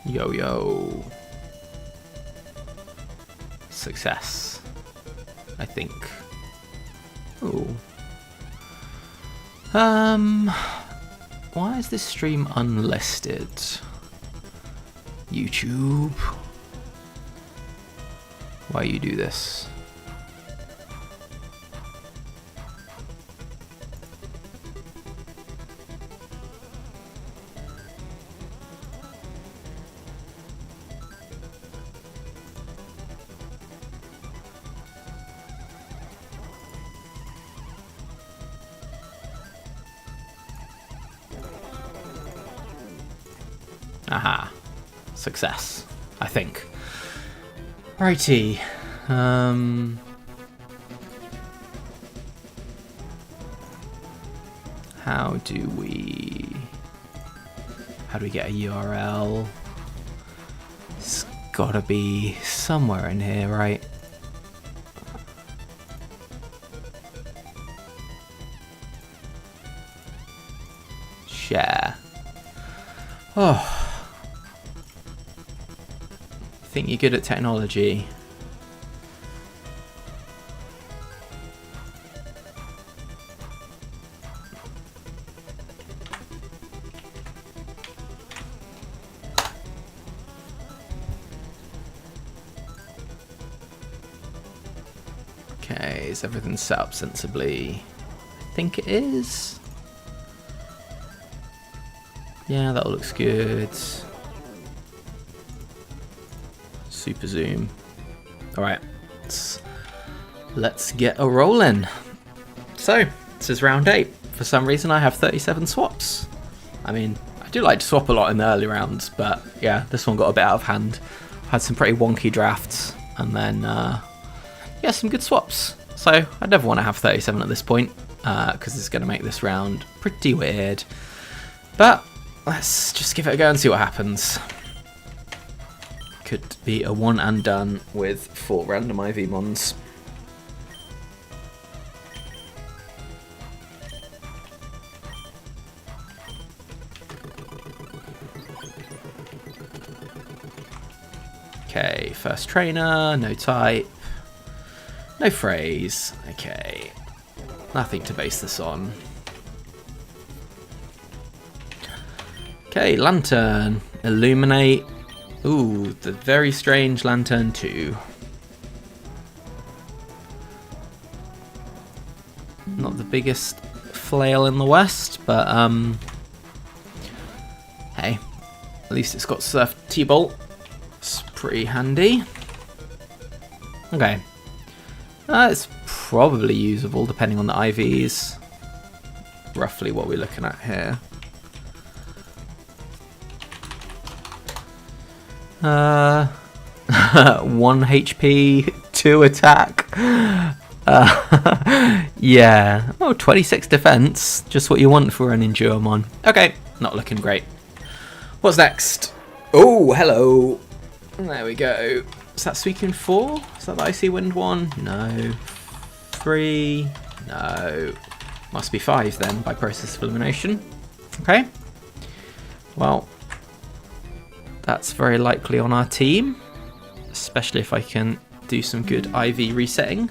Yo, yo. Success. I think. Ooh. Why is this stream unlisted? YouTube. Why you do this? Aha. Success, I think. Righty. How do we get a URL? It's gotta be somewhere in here, right? Share. Oh. Think you're good at technology. Okay, is everything set up sensibly? I think it is. Yeah, that looks good. Super zoom. Alright, let's get a rolling. So, this is round 8. For some reason I have 37 swaps. I mean, I do like to swap a lot in the early rounds, but yeah, this one got a bit out of hand. Had some pretty wonky drafts, and then, yeah, some good swaps. So, I'd never want to have 37 at this point, because it's going to make this round pretty weird. But, let's just give it a go and see what happens. Could be a one and done with 4 random IV mons. Okay, first trainer, no type, no phrase. Okay, nothing to base this on. Okay, lantern, illuminate. Ooh, the very strange lantern 2. Not the biggest flail in the west, but hey, at least it's got Surf T-Bolt. It's pretty handy. Okay, it's probably usable depending on the IVs. Roughly what we're looking at here. 1 HP, 2 attack. Yeah. Oh, 26 defense. Just what you want for an Enduremon. Okay, not looking great. What's next? Oh, hello. There we go. Is that Suicune 4? Is that the Icy Wind one? No. 3? No. Must be 5 then, by process of elimination. Okay. Well, that's very likely on our team, especially if I can do some good IV resetting.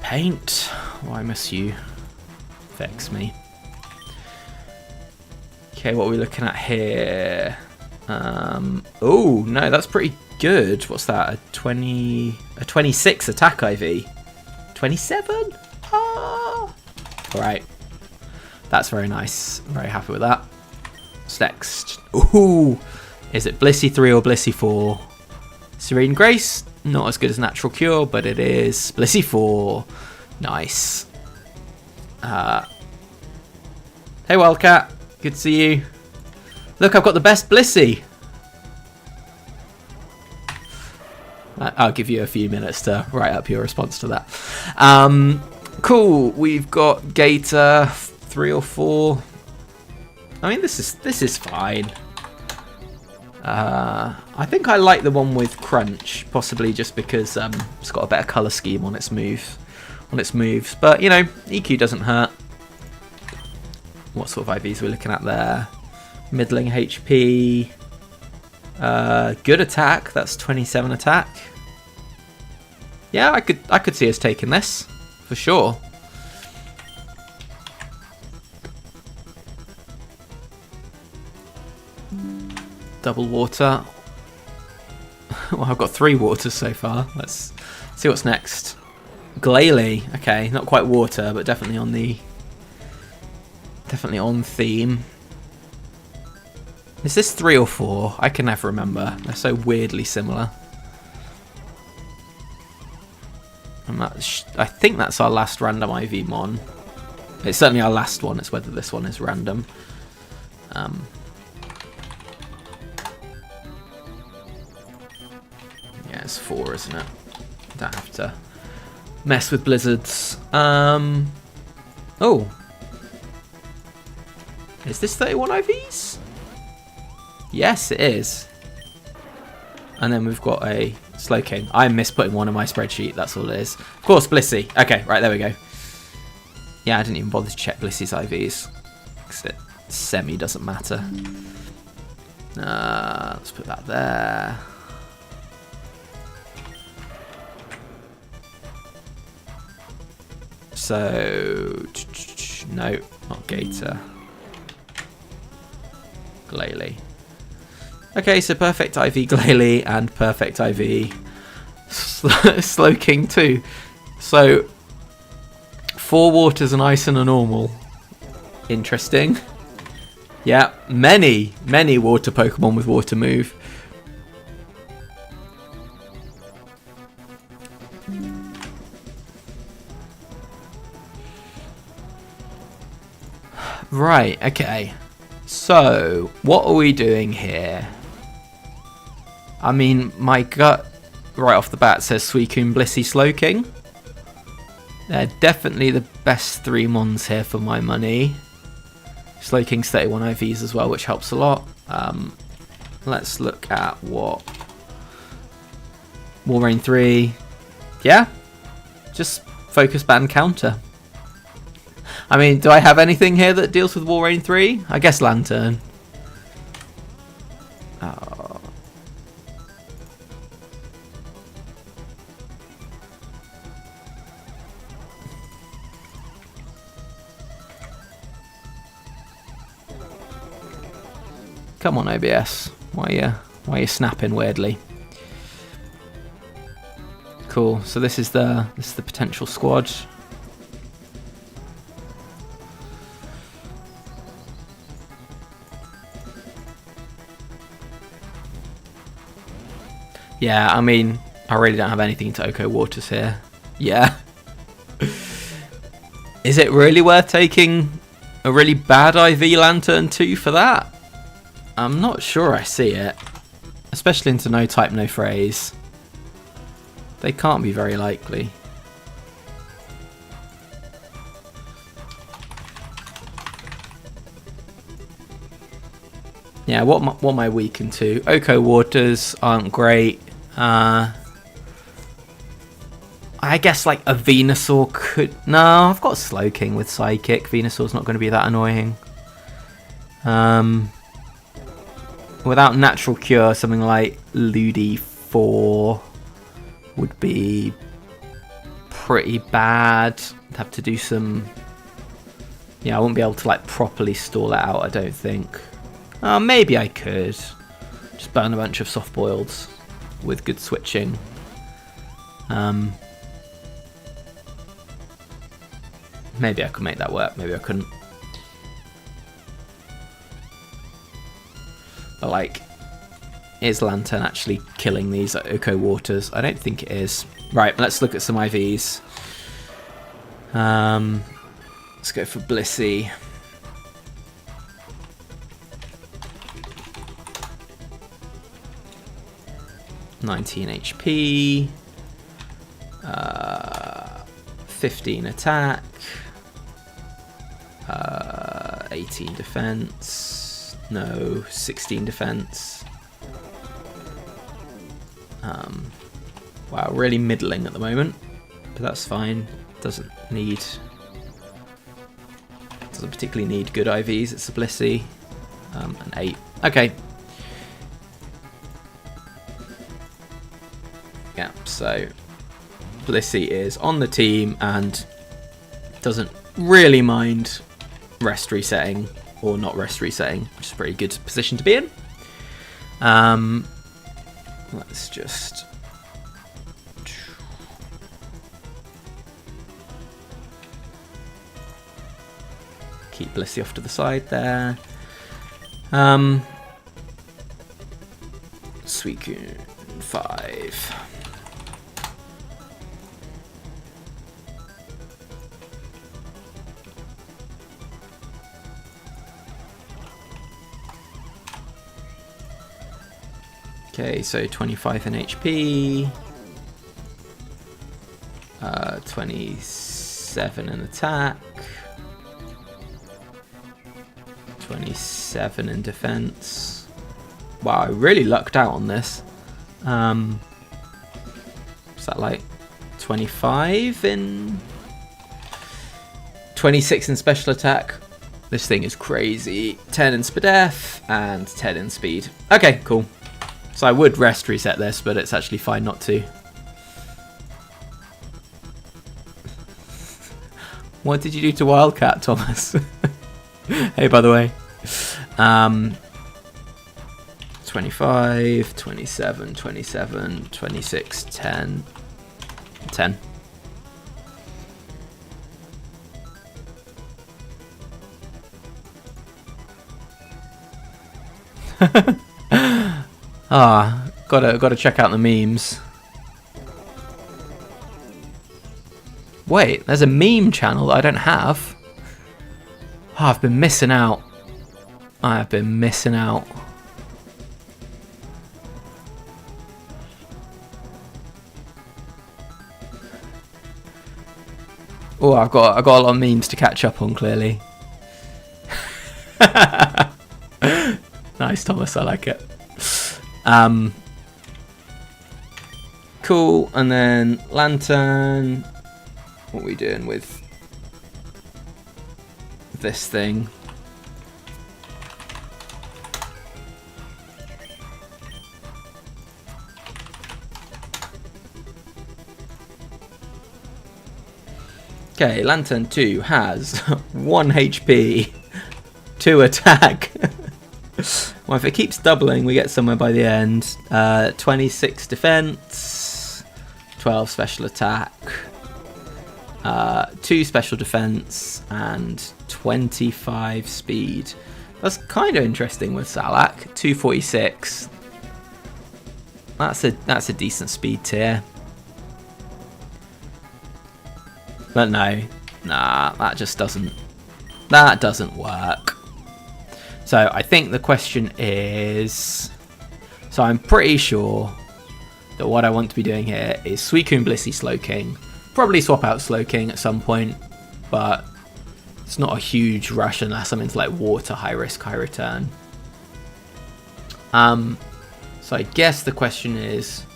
Paint, why must you vex me? Okay, what are we looking at here? Oh no, that's pretty good. What's that? A 26 attack IV. 27? Ah! Alright. That's very nice. I'm very happy with that. What's next? Ooh! Is it Blissey 3 or Blissey 4? Serene Grace? Not as good as Natural Cure, but it is. Blissey 4. Nice. Hey Wildcat. Good to see you. Look, I've got the best Blissey. I'll give you a few minutes to write up your response to that. Cool. We've got Gator 3 or 4. I mean, this is fine. I think I like the one with Crunch, possibly just because it's got a better color scheme on its moves. But you know, EQ doesn't hurt. What sort of IVs we're looking at there? Middling HP. Good attack. That's 27 attack. Yeah, I could see us taking this for sure. Double water. Well, I've got 3 waters so far. Let's see what's next. Glalie. Okay, not quite water, but definitely on theme. Is this 3 or 4? I can never remember. They're so weirdly similar. And I think that's our last random IV mon. It's certainly our last one. It's whether this one is random. Yeah, it's 4, isn't it? Don't have to mess with blizzards. Oh. Is this 31 IVs? Yes, it is. And then we've got a Slowking. I misputting one in my spreadsheet, that's all it is. Of course, Blissey. Okay, right, there we go. Yeah, I didn't even bother to check Blissey's IVs. Because it semi doesn't matter. Let's put that there. So, no, not Gator. Glalie. Okay, so perfect IV Glalie and perfect IV Slowking too. So 4 waters, an ice and a normal. Interesting. Yeah, many water Pokemon with water move. Right, okay. So, what are we doing here? I mean, my gut right off the bat says Suicune, Blissey, Slowking. They're definitely the best 3 mons here for my money. Slowking's 31 IVs as well, which helps a lot. Let's look at what... Walrein 3. Yeah? Just focus, ban, counter. I mean, do I have anything here that deals with Walrein 3? I guess Lantern. Oh. Come on, OBS. Why are you snapping weirdly? Cool. So this is the potential squad. Yeah, I mean, I really don't have anything to Oko Waters here. Yeah. Is it really worth taking a really bad IV Lantern 2 for that? I'm not sure I see it. Especially into no type, no phrase. They can't be very likely. Yeah, what am I weak into? Oko Waters aren't great. I guess like a Venusaur could... No, I've got Slowking with Psychic. Venusaur's not going to be that annoying. Without Natural Cure, something like Ludi 4 would be pretty bad. I'd have to do some... Yeah, I wouldn't be able to like properly stall it out, I don't think. Maybe I could. Just burn a bunch of soft boileds with good switching. Maybe I could make that work, maybe I couldn't. But like, is Lantern actually killing these Oko Waters? I don't think it is. Right, let's look at some IVs. Let's go for Blissey. (19 HP), 15 attack, 18 defense, no, 16 defense. Wow, really middling at the moment, but that's fine. Doesn't need Doesn't particularly need good IVs. It's a Blissey. An 8. Okay. Yeah, so Blissey is on the team and doesn't really mind rest resetting or not rest resetting, which is a pretty good position to be in. Let's just keep Blissey off to the side there. Suicune 5. Okay, so 25 in HP, 27 in attack, 27 in defense. Wow, I really lucked out on this. Is that like 25 in... 26 in special attack. This thing is crazy. 10 in Spadef and 10 in speed. Okay, cool. So I would rest reset this, but it's actually fine not to. What did you do to Wildcat, Thomas? Hey, by the way. 25, 27, 27, 26, 10, 10. Gotta check out the memes. Wait, there's a meme channel that I don't have. Oh, I've been missing out. I have been missing out. Oh, I've got a lot of memes to catch up on, clearly. Nice, Thomas. I like it. Cool. And then Lantern. What are we doing with this thing? Okay, Lantern 2 has 1 HP, 2 attack. Well, if it keeps doubling, we get somewhere by the end. 26 defense, 12 special attack, 2 special defense, and 25 speed. That's kind of interesting with Salak. 246. That's a decent speed tier. But no, nah, that doesn't work. So I think the question is, so I'm pretty sure that what I want to be doing here is Suicune, Blissey, Slowking. Probably swap out Slowking at some point, but it's not a huge rush unless I'm into like water, high risk, high return. So I guess the question is,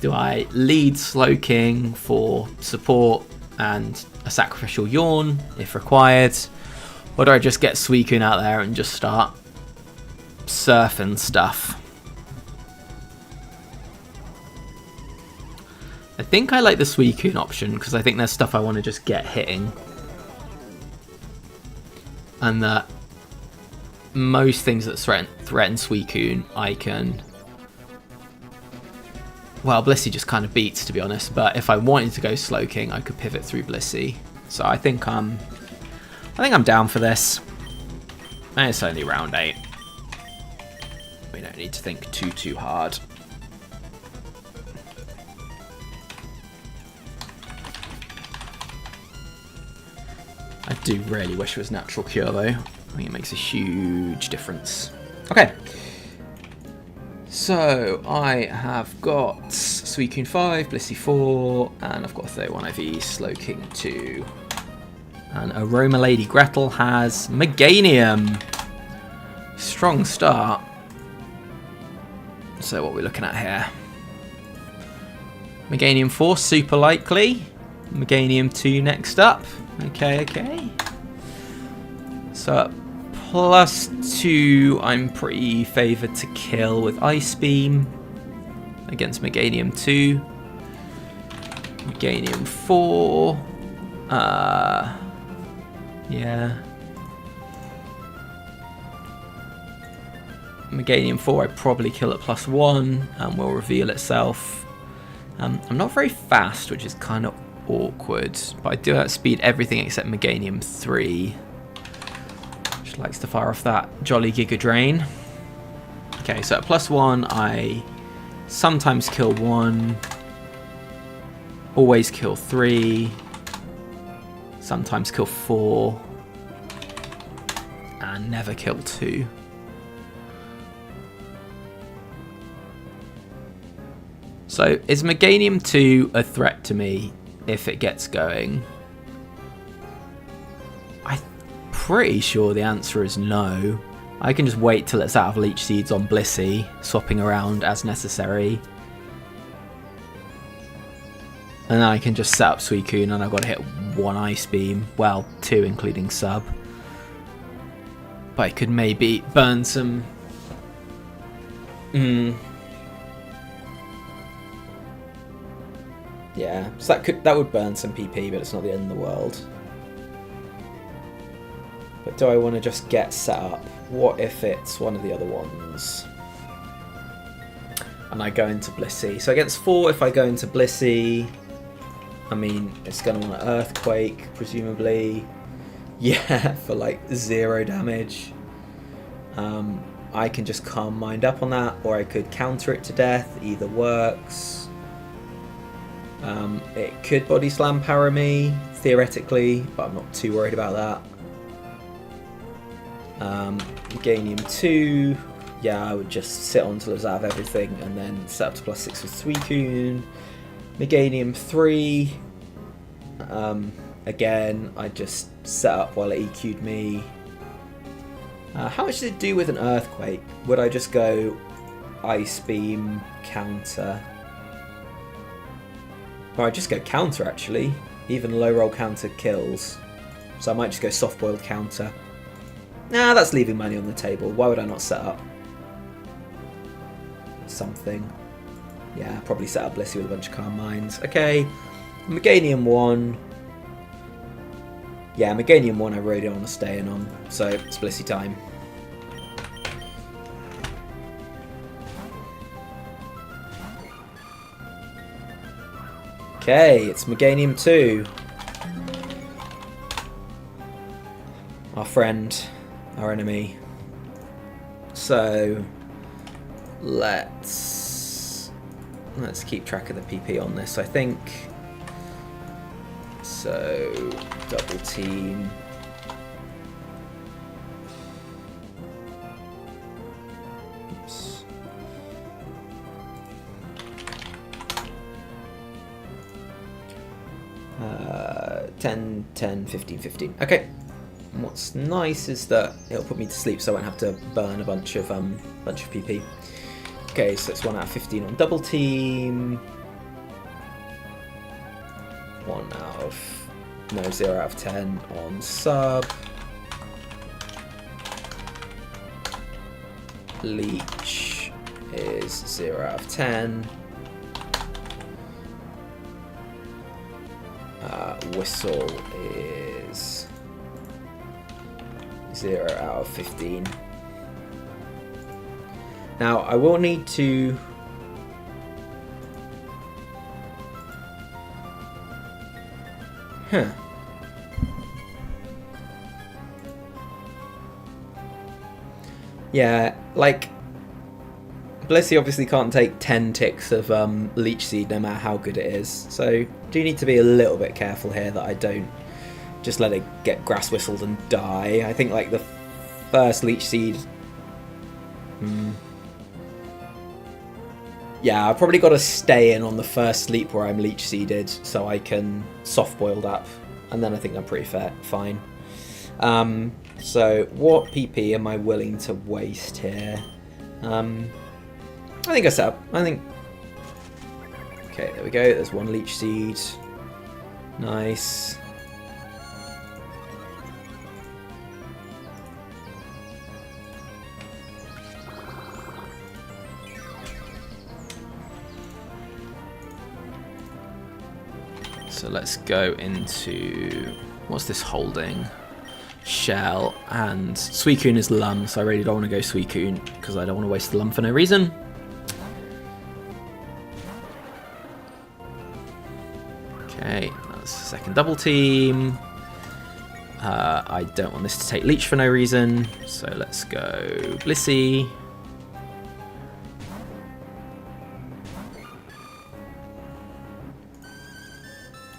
do I lead Slowking for support and a sacrificial yawn if required, or do I just get Suicune out there and just start surfing stuff? I think I like the Suicune option because I think there's stuff I want to just get hitting, and that most things that threaten Suicune I can... Well, Blissey just kind of beats, to be honest, but if I wanted to go Slowking, I could pivot through Blissey. So I think I'm down for this. And it's only round 8. We don't need to think too hard. I do really wish it was Natural Cure, though. I think it makes a huge difference. Okay. So, I have got Suicune 5, Blissey 4, and I've got a 31 IV, Slowking 2. And Aroma Lady Gretel has Meganium. Strong start. So what we're looking at here. Meganium 4, super likely. Meganium 2 next up. Okay. So at +2, I'm pretty favoured to kill with Ice Beam against Meganium 2. Meganium 4. Yeah. Meganium 4 I'd probably kill at +1 and will reveal itself. I'm not very fast, which is kind of awkward, but I do outspeed everything except Meganium 3, which likes to fire off that jolly Giga Drain. Okay, so at +1 I sometimes kill 1, always kill 3, sometimes kill 4, and never kill 2. So is Meganium 2 a threat to me if it gets going? I'm pretty sure the answer is no. I can just wait till it's out of Leech Seeds on Blissey, swapping around as necessary. And then I can just set up Suicune and I've got to hit 1 Ice Beam. Well, 2 including sub. But I could maybe burn some... Yeah, so that would burn some PP, but it's not the end of the world. But do I want to just get set up? What if it's one of the other ones? And I go into Blissey. So against 4, if I go into Blissey, I mean, it's going to want an Earthquake, presumably. Yeah, for like 0 damage. I can just Calm Mind up on that, or I could counter it to death. Either works. It could Body Slam power me, theoretically, but I'm not too worried about that. Meganium 2, yeah, I would just sit on till it was out of everything, and then set up to +6 with Suicune. Meganium 3, again, I just set up while it EQ'd me. How much did it do with an Earthquake? Would I just go Ice Beam, counter? Or I'd just go counter, actually. Even low roll counter kills. So I might just go soft boiled counter. Nah, that's leaving money on the table. Why would I not set up something? Yeah, probably set up Blissey with a bunch of Calm Minds. Okay, Meganium 1. Yeah, Meganium 1 I really don't want to stay in on. So it's Blissey time. Okay, it's Meganium 2. Our friend, our enemy. So let's keep track of the PP on this, I think. So double team. Oops. 10, 10, 15, 15. Okay. And what's nice is that it'll put me to sleep, so I won't have to burn a bunch of PP. Okay, so it's 1 out of 15 on double team. 0 out of 10 on sub. Leech is 0 out of 10. Whistle is 0 out of 15. Now I will need to yeah, like Blissey obviously can't take 10 ticks of Leech Seed no matter how good it is, so do need to be a little bit careful here that I don't just let it get Grass Whistled and die. I think like the first Leech Seed... Yeah, I've probably got to stay in on the first sleep where I'm Leech Seeded so I can soft boiled up, and then I think I'm pretty fine. So what PP am I willing to waste here? I think I set up. Okay, there we go. There's 1 Leech Seed. Nice. So let's go into... What's this holding? Shell and Suicune is Lum, so I really don't want to go Suicune because I don't want to waste the Lum for no reason. Okay, that's the second double team. I don't want this to take Leech for no reason, so let's go Blissey.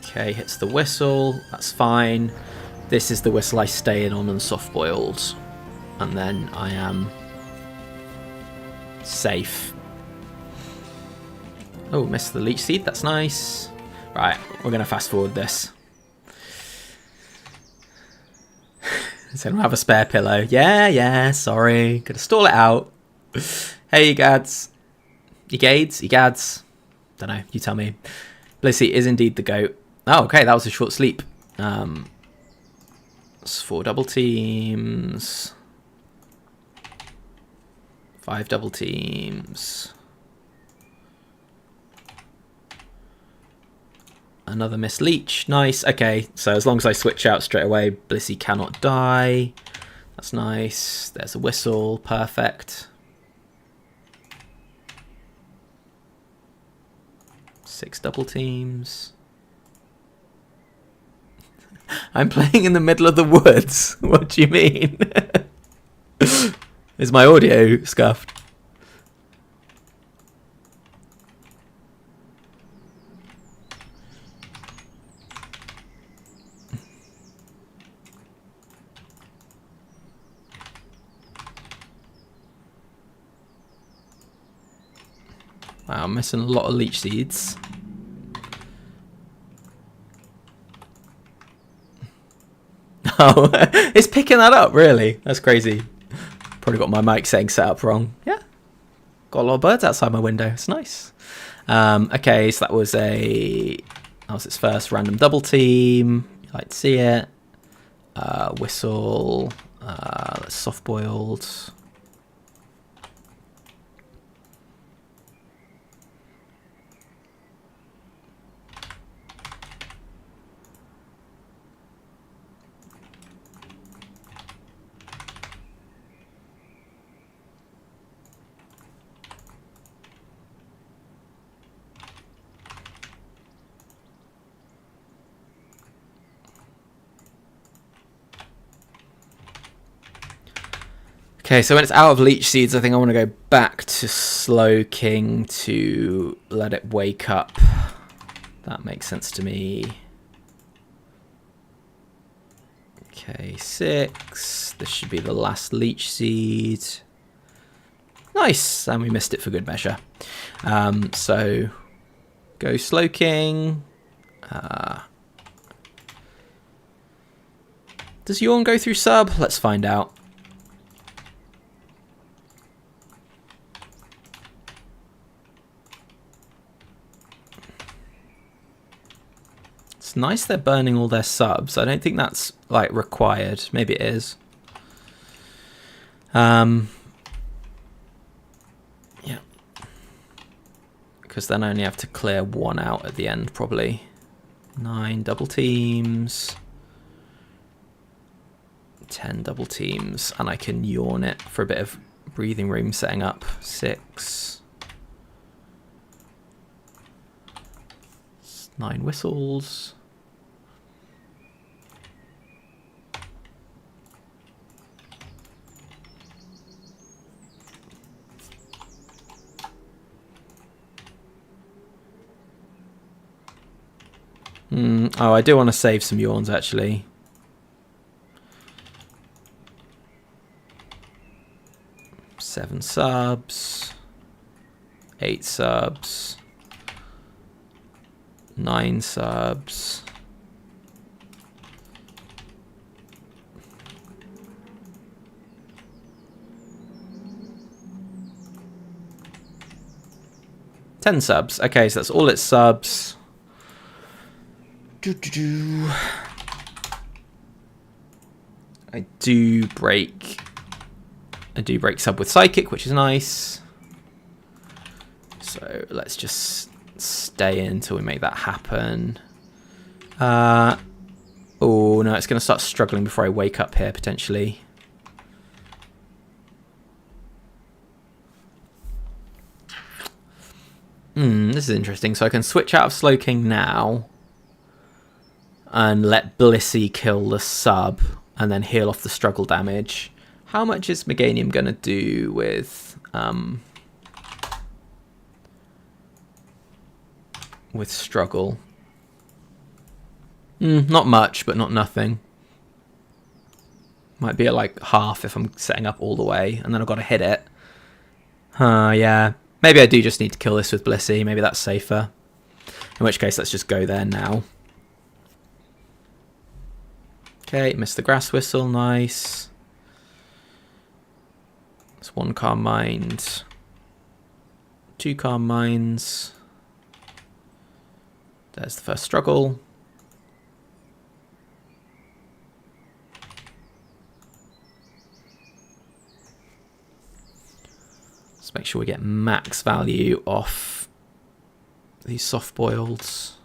Okay, hits the whistle, that's fine. This is the whistle I stay in on soft boiled, and then I am safe. Oh, missed the Leech Seed, that's nice. Right, we're going to fast forward this. So I don't have a spare pillow. Yeah, sorry. Gotta stall it out. Hey, you gads. You gades? You gads? Don't know, you tell me. Blissey is indeed the GOAT. Oh, okay, that was a short sleep. It's 4 double teams. 5 double teams. Another Miss Leech. Nice. Okay, so as long as I switch out straight away, Blissey cannot die. That's nice. There's a whistle. Perfect. 6 double teams. I'm playing in the middle of the woods. What do you mean? Is my audio scuffed? Wow, I'm missing a lot of Leech Seeds. Oh, it's picking that up, really? That's crazy. Probably got my mic setting set up wrong. Yeah, got a lot of birds outside my window. It's nice. Okay, so that was its first random double team. You like to see it. Whistle. Soft boiled. Okay, so when it's out of Leech Seeds, I think I want to go back to Slowking to let it wake up. That makes sense to me. Okay, 6. This should be the last Leech Seed. Nice, and we missed it for good measure. So, go Slowking. Does Yawn go through sub? Let's find out. It's nice they're burning all their subs. I don't think that's like required. Maybe it is. Yeah. Because then I only have to clear 1 out at the end, probably. 9 double teams. 10 double teams. And I can Yawn it for a bit of breathing room setting up. 6. 9 whistles. Oh, I do want to save some Yawns, actually. Seven subs. 8 subs. 9 subs. Ten subs. Okay, so that's all its subs. I do break sub with Psychic, which is nice. So let's just stay in until we make that happen. Oh, no, it's going to start struggling before I wake up here, potentially. This is interesting. So I can switch out of Slowking now and let Blissey kill the sub and then heal off the struggle damage. How much is Meganium going to do with struggle? Not much, but not nothing. Might be at like half if I'm setting up all the way, and then I've got to hit it. Yeah. Maybe I do just need to kill this with Blissey. Maybe that's safer. In which case, let's just go there now. Okay, missed the grass whistle. Nice. It's 1 Calm Mind. 2 Calm Minds. There's the first struggle. Let's make sure we get max value off these soft boils.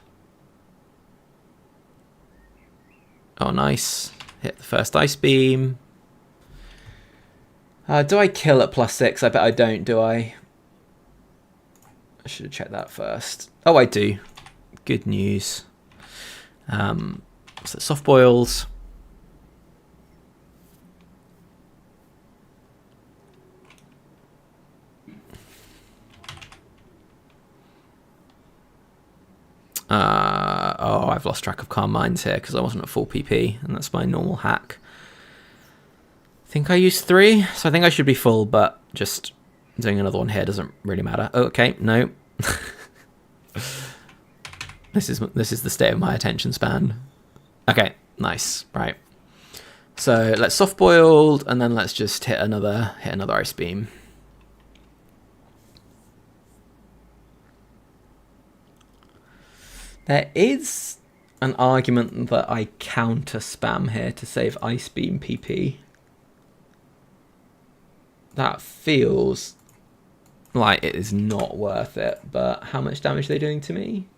Oh, nice. Hit the first ice beam. Do I kill at +6? I bet I don't, do I? I should have checked that first. Oh, I do. Good news. So soft boils. Oh, I've lost track of Calm Minds here because I wasn't at full PP, and that's my normal hack. I think I used 3, so I think I should be full, but just doing another one here doesn't really matter. Oh, okay, no. This is the state of my attention span. Okay, nice, right. So let's soft boiled, and then let's just hit another ice beam. There is an argument that I counter spam here to save Ice Beam PP. That feels like it is not worth it, but how much damage are they doing to me?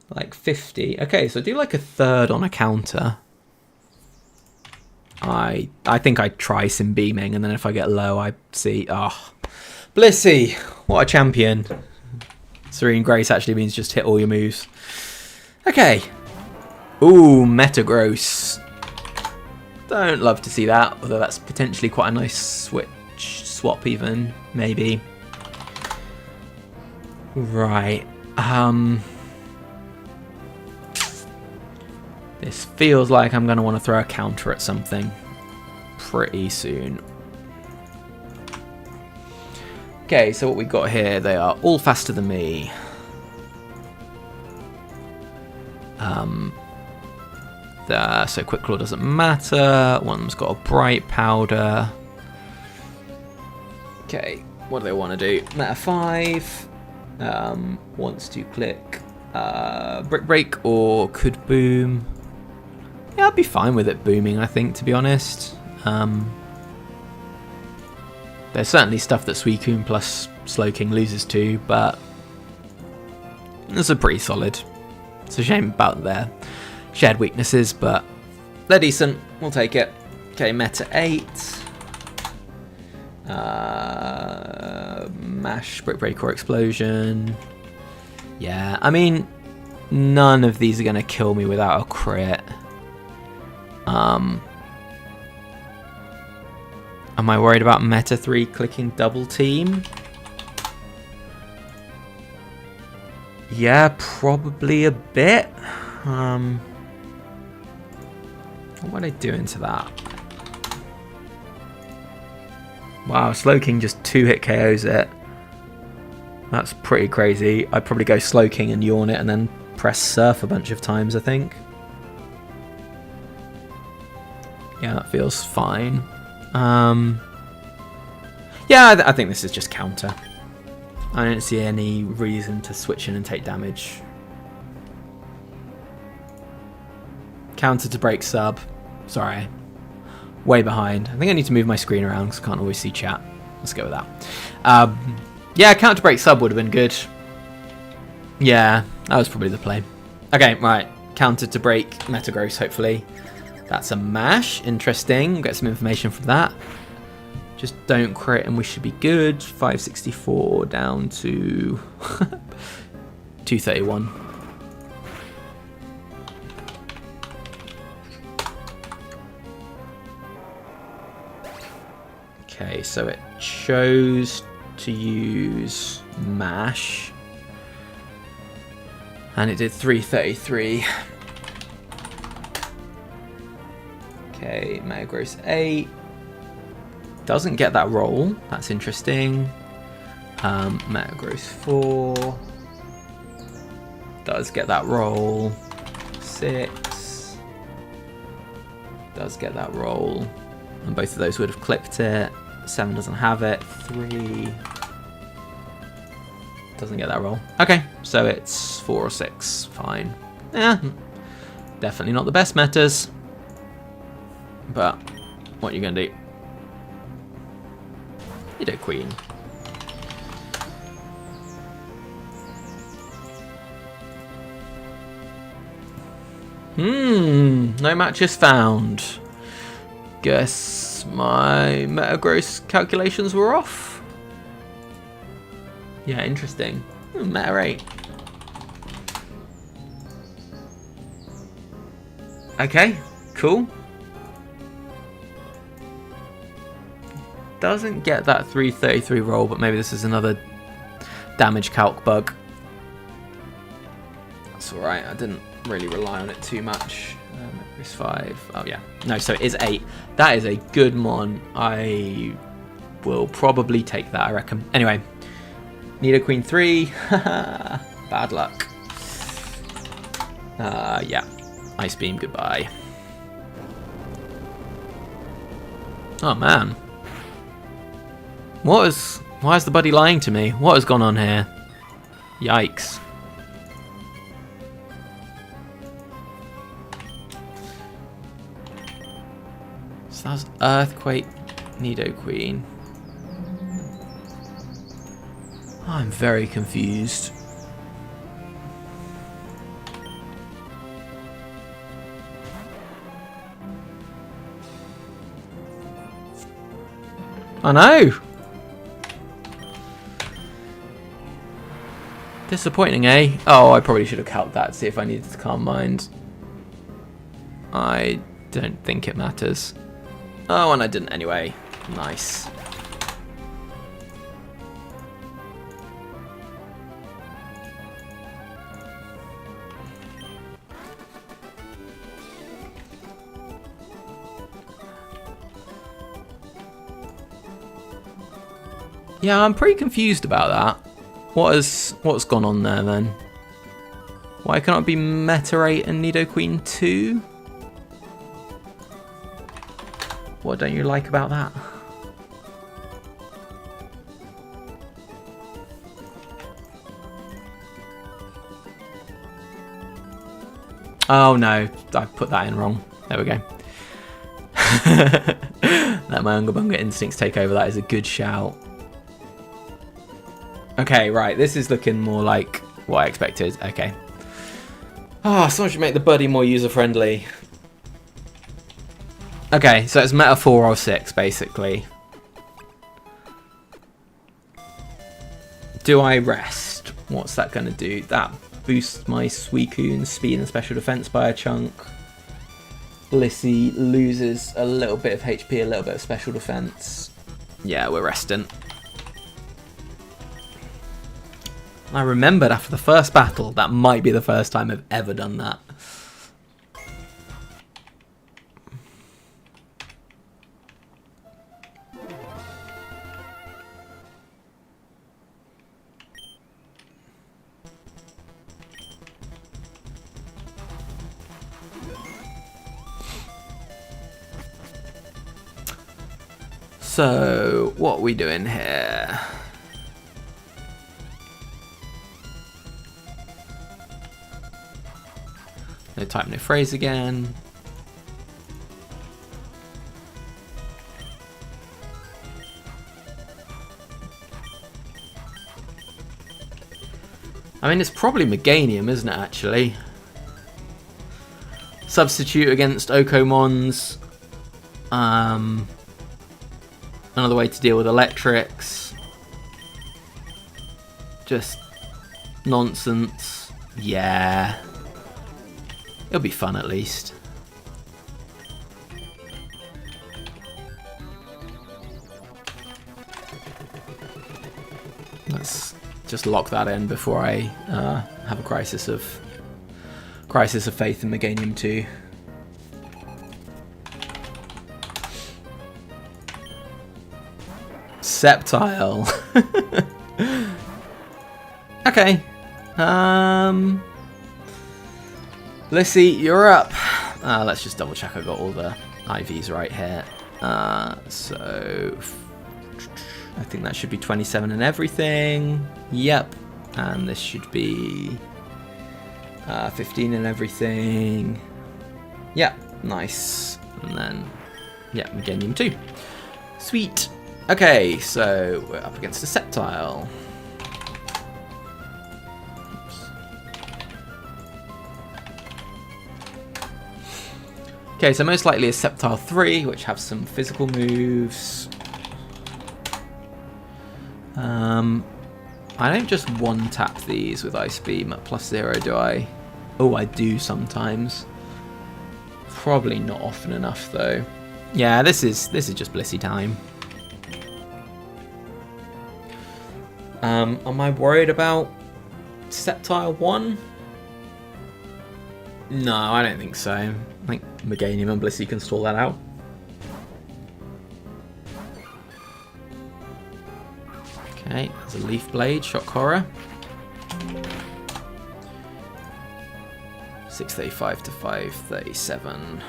Like 50. Okay, so I do like a third on a counter. I think I try some beaming, and then if I get low, I see... Oh, Blissey! What a champion. Serene Grace actually means just hit all your moves. Okay. Ooh, Metagross. Don't love to see that, although that's potentially quite a nice swap even, maybe. Right. This feels like I'm going to want to throw a counter at something pretty soon. Okay, so what we got here, they are all faster than me. So Quick Claw doesn't matter. One of them's got a Bright Powder. Okay, what do they want to do? Meta 5. Wants to click Brick Break or could boom. Yeah, I'd be fine with it booming, I think, to be honest. There's certainly stuff that Suicune plus Slowking loses to, but it's a pretty solid. It's a shame about their shared weaknesses, but they're decent. We'll take it. Okay, Meta 8. Mash, Brick Break or Explosion. Yeah, I mean, none of these are going to kill me without a crit. Am I worried about Meta 3 clicking Double Team? Yeah, probably a bit. What would I do into that? Wow, Slowking just 2-hit KOs it. That's pretty crazy. I'd probably go Slowking and yawn it and then press Surf a bunch of times, I think. Yeah, that feels fine. Yeah, I think this is just counter. I don't see any reason to switch in and take damage. Counter to break sub. Sorry. Way behind. I think I need to move my screen around because I can't always see chat. Let's go with that. Yeah, counter to break sub would have been good. Yeah, that was probably the play. Okay, right. counter to break Metagross, hopefully. That's a mash. Interesting. We'll get some information from that. Just don't crit and we should be good. 564 down to 231. Okay, so it chose to use mash. And it did 333. Okay, Metagross 8. Doesn't get that roll. That's interesting. Metagross 4. Does get that roll. 6. Does get that roll. And both of those would have clipped it. 7 doesn't have it. 3. Doesn't get that roll. Okay, so it's 4 or 6. Fine. Yeah, definitely not the best metas. But what are you going to do? Nidoqueen. No matches found. Guess my Metagross calculations were off. Yeah, interesting. Meta 8. Okay, cool. Doesn't get that 333 roll, but maybe this is another damage calc bug. That's alright, I didn't really rely on it too much. It's 5. Oh yeah. No, so it is 8. That is a good mon. I will probably take that, I reckon. Anyway. Nidoqueen 3. Bad luck. Yeah. Ice Beam, goodbye. Oh man. Why is the buddy lying to me? What has gone on here? Yikes. So that was Earthquake, Nidoqueen. I'm very confused. I know. Disappointing, eh? Oh, I probably should have calced that to see if I needed to calm mind. I don't think it matters. Oh, and I didn't anyway. Nice. Yeah, I'm pretty confused about that. What's gone on there then? Why can't it be Meta 8 and Nidoqueen 2? What don't you like about that? Oh no, I put that in wrong. There we go. Let my Unga Bunga instincts take over. That is a good shout. Okay, right, this is looking more like what I expected. Okay. Oh, someone should make the buddy more user-friendly. Okay, so it's Meta 4 or 6, basically. Do I rest? What's that going to do? That boosts my Suicune's speed and special defense by a chunk. Blissey loses a little bit of HP, a little bit of special defense. Yeah, we're resting. I remembered after the first battle, that might be the first time I've ever done that. So, what are we doing here? No type, no phrase again. I mean, it's probably Meganium, isn't it, actually? substitute against Okomons. Another way to deal with electrics. Just nonsense. Yeah. It'll be fun at least. Let's just lock that in before I have a crisis of faith in Meganium 2. Sceptile. Okay. Blissey, you're up. Let's just double check I got all the IVs right here. So I think that should be 27 and everything. Yep. And this should be 15 and everything. Yep. Nice. And then, yeah, Meganium 2. Sweet. Okay, so we're up against a Sceptile. Okay, so most likely a Sceptile 3, which have some physical moves. I don't just one-tap these with Ice Beam at +0, do I? Oh, I do sometimes. Probably not often enough, though. Yeah, this is just Blissey time. Am I worried about Sceptile 1? No, I don't think so. I think Meganium and Blissey can stall that out. Okay, there's a Leaf Blade, Shock Horror. 635 to 537.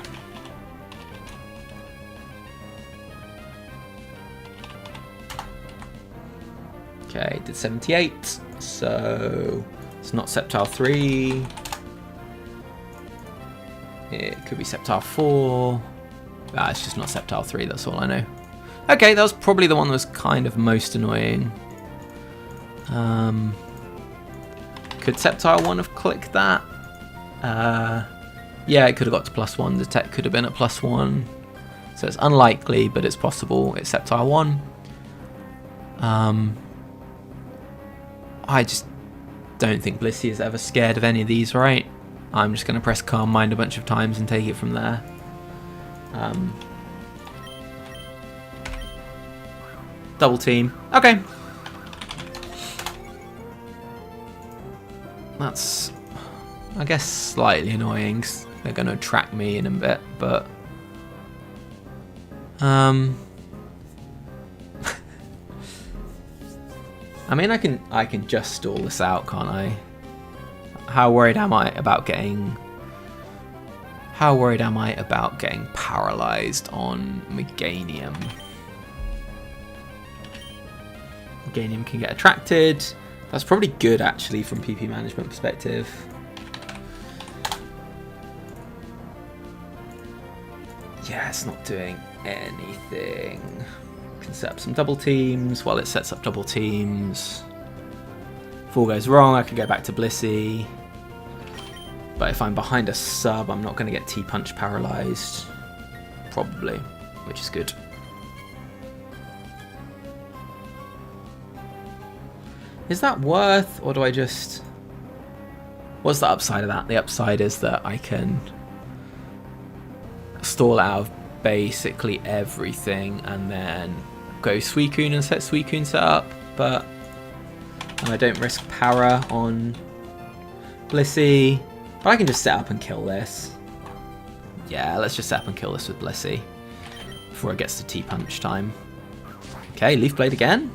Okay, did 78, so it's not Sceptile 3. It could be Sceptile 4. It's just not Sceptile 3, that's all I know. Okay, that was probably the one that was kind of most annoying. Could Sceptile 1 have clicked that? Yeah, it could have got to +1. The tech could have been at +1. So it's unlikely, but it's possible. It's Sceptile 1. I just don't think Blissey is ever scared of any of these, right? I'm just going to press Calm Mind a bunch of times and take it from there. Double team. Okay. That's, I guess, slightly annoying. They're going to track me in a bit, but... I mean, I can just stall this out, can't I? How worried am I about getting paralyzed on Meganium? Meganium can get attracted. That's probably good, actually, from PP management perspective. Yeah, it's not doing anything. Can set up some double teams. While it sets up double teams, if all goes wrong, I can go back to Blissey. But if I'm behind a sub, I'm not going to get T-Punch paralyzed. Probably, which is good. Is that worth, or do I just... What's the upside of that? The upside is that I can stall out of basically everything and then go Suicune and set Suicune set up, but I don't risk para on Blissey. But I can just set up and kill this. Yeah, let's just set up and kill this with Blissey before it gets to T-Punch time. Okay, Leaf Blade again.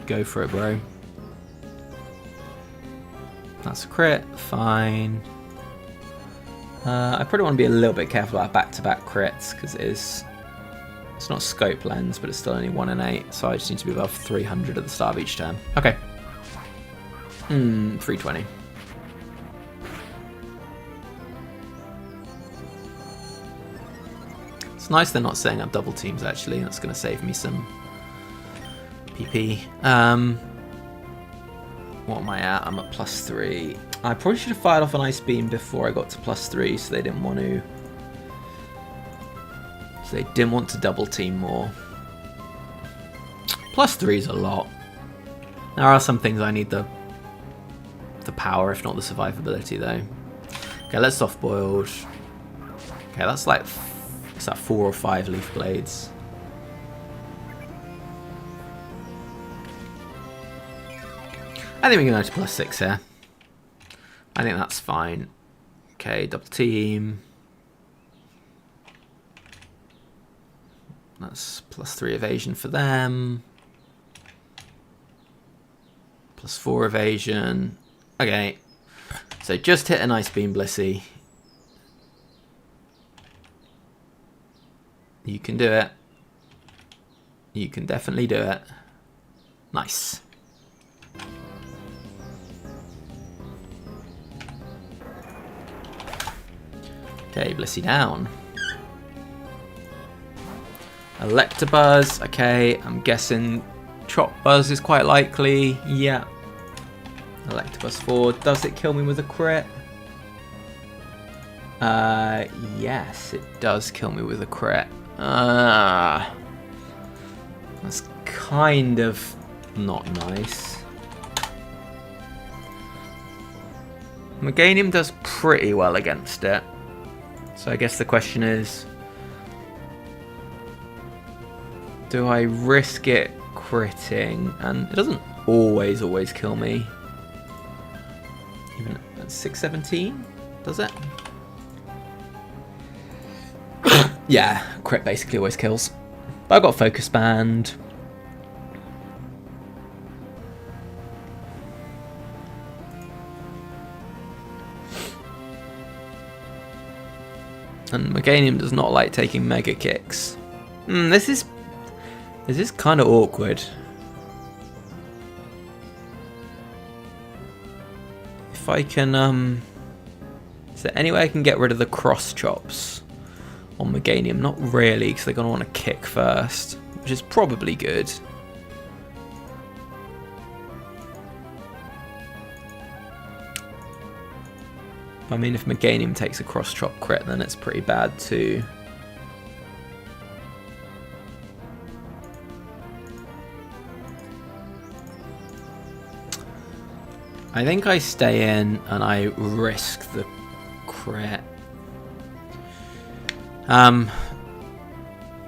Go for it, bro. That's a crit, fine. I probably want to be a little bit careful about back-to-back crits, because it's not scope lens, but it's still only 1 in 8, so I just need to be above 300 at the start of each turn. Okay. 320. It's nice they're not setting up double teams, actually. That's going to save me some PP. What am I at? I'm at +3. I probably should have fired off an Ice Beam before I got to +3, so they didn't want to... So they didn't want to double team more. +3 is a lot. There are some things I need the power, if not the survivability, though. Okay, let's soft boiled. Okay, that's like... Is that 4 or 5 leaf blades? I think we can go to +6 here. I think that's fine. Okay, double team. That's +3 evasion for them. +4 evasion. Okay. So just hit an Ice Beam, Blissey. You can do it. You can definitely do it. Nice. Okay, Blissey down. Electabuzz. Okay, I'm guessing Chop Buzz is quite likely. Yeah. Electabuzz 4. Does it kill me with a crit? Yes, it does kill me with a crit. That's kind of not nice. Meganium does pretty well against it. So I guess the question is, do I risk it critting? And it doesn't always kill me. Even at 617, does it? Yeah, crit basically always kills. But I've got Focus Band. And Meganium does not like taking Mega Kicks. This is kind of awkward. If I can, is there any way I can get rid of the Cross Chops on Meganium? Not really, because they're going to want to kick first, which is probably good. I mean, if Meganium takes a Cross Chop crit, then it's pretty bad too. I think I stay in and I risk the crit.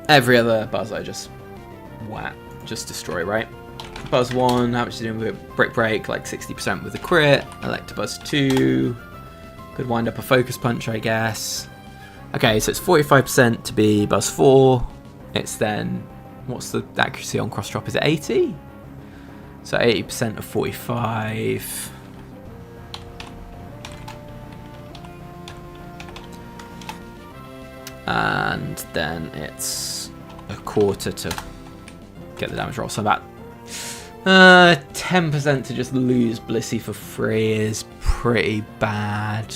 Every other Buzz I just whack, just destroy, right? Buzz 1, how much is it doing with Brick Break? Like 60% with the crit. Electabuzz 2. Could wind up a Focus Punch, I guess. Okay, so it's 45% to be Buzz 4. It's then, what's the accuracy on Cross Chop? Is it 80? So 80% of 45. And then it's a quarter to get the damage roll. So that 10% to just lose Blissey for free is pretty bad.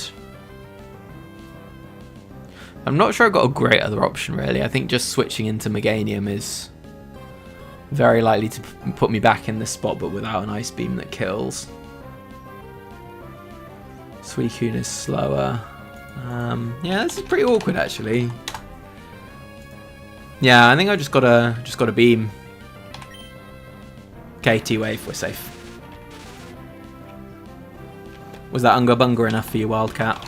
I'm not sure I've got a great other option, really. I think just switching into Meganium is very likely to put me back in this spot, but without an Ice Beam that kills. Suicune is slower. Yeah, this is pretty awkward, actually. Yeah, I think I just gotta beam. Okay, T-Wave, we're safe. Was that Unga Bunga enough for you, Wildcat?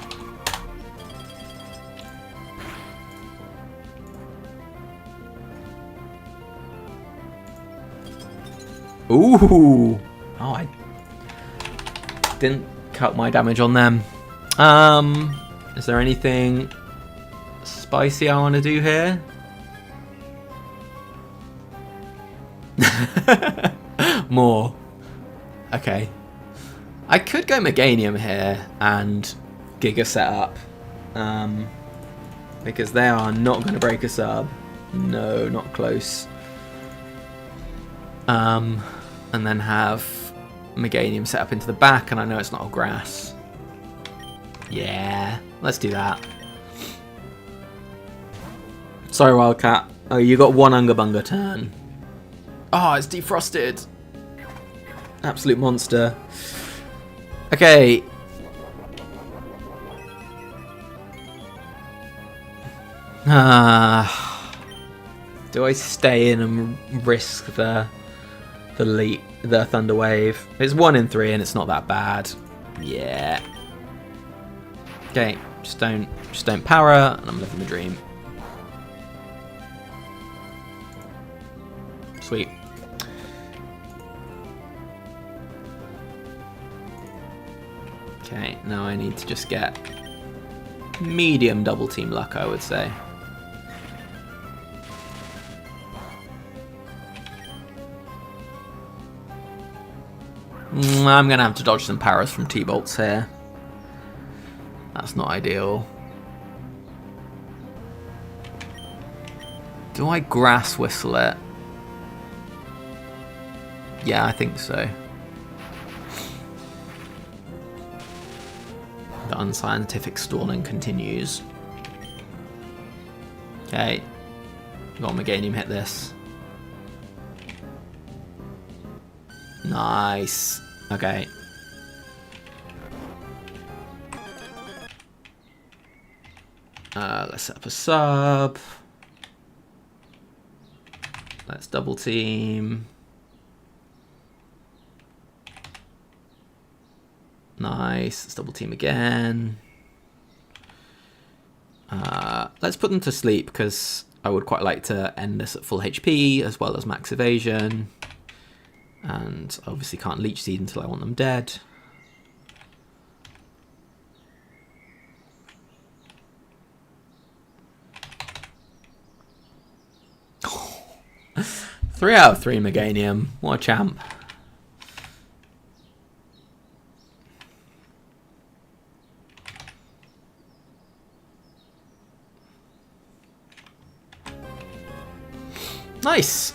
Ooh! Oh, I didn't cut my damage on them. Is there anything spicy I want to do here? More. Okay. I could go Meganium here and Giga Setup. Because they are not going to break a sub. No, not close. And then have Meganium set up into the back, and I know it's not all grass. Yeah, let's do that. Sorry, Wildcat. Oh, you got one Unga Bunga turn. Oh, it's defrosted. Absolute monster. Okay. Do I stay in and risk the Thunder Wave? It's 1 in 3 and it's not that bad. Yeah. Okay, just don't power, and I'm living the dream. Sweet. Okay, now I need to just get medium double team luck, I would say. I'm going to have to dodge some paras from T-bolts here. That's not ideal. Do I grass whistle it? Yeah, I think so. The unscientific stalling continues. Okay. Go on, Meganium, hit this. Nice. Okay. Let's set up a sub. Let's double team. Nice. Let's double team again. Let's put them to sleep because I would quite like to end this at full HP as well as max evasion. And obviously can't leech seed until I want them dead. Oh. 3 out of 3 Meganium. What a champ. Nice.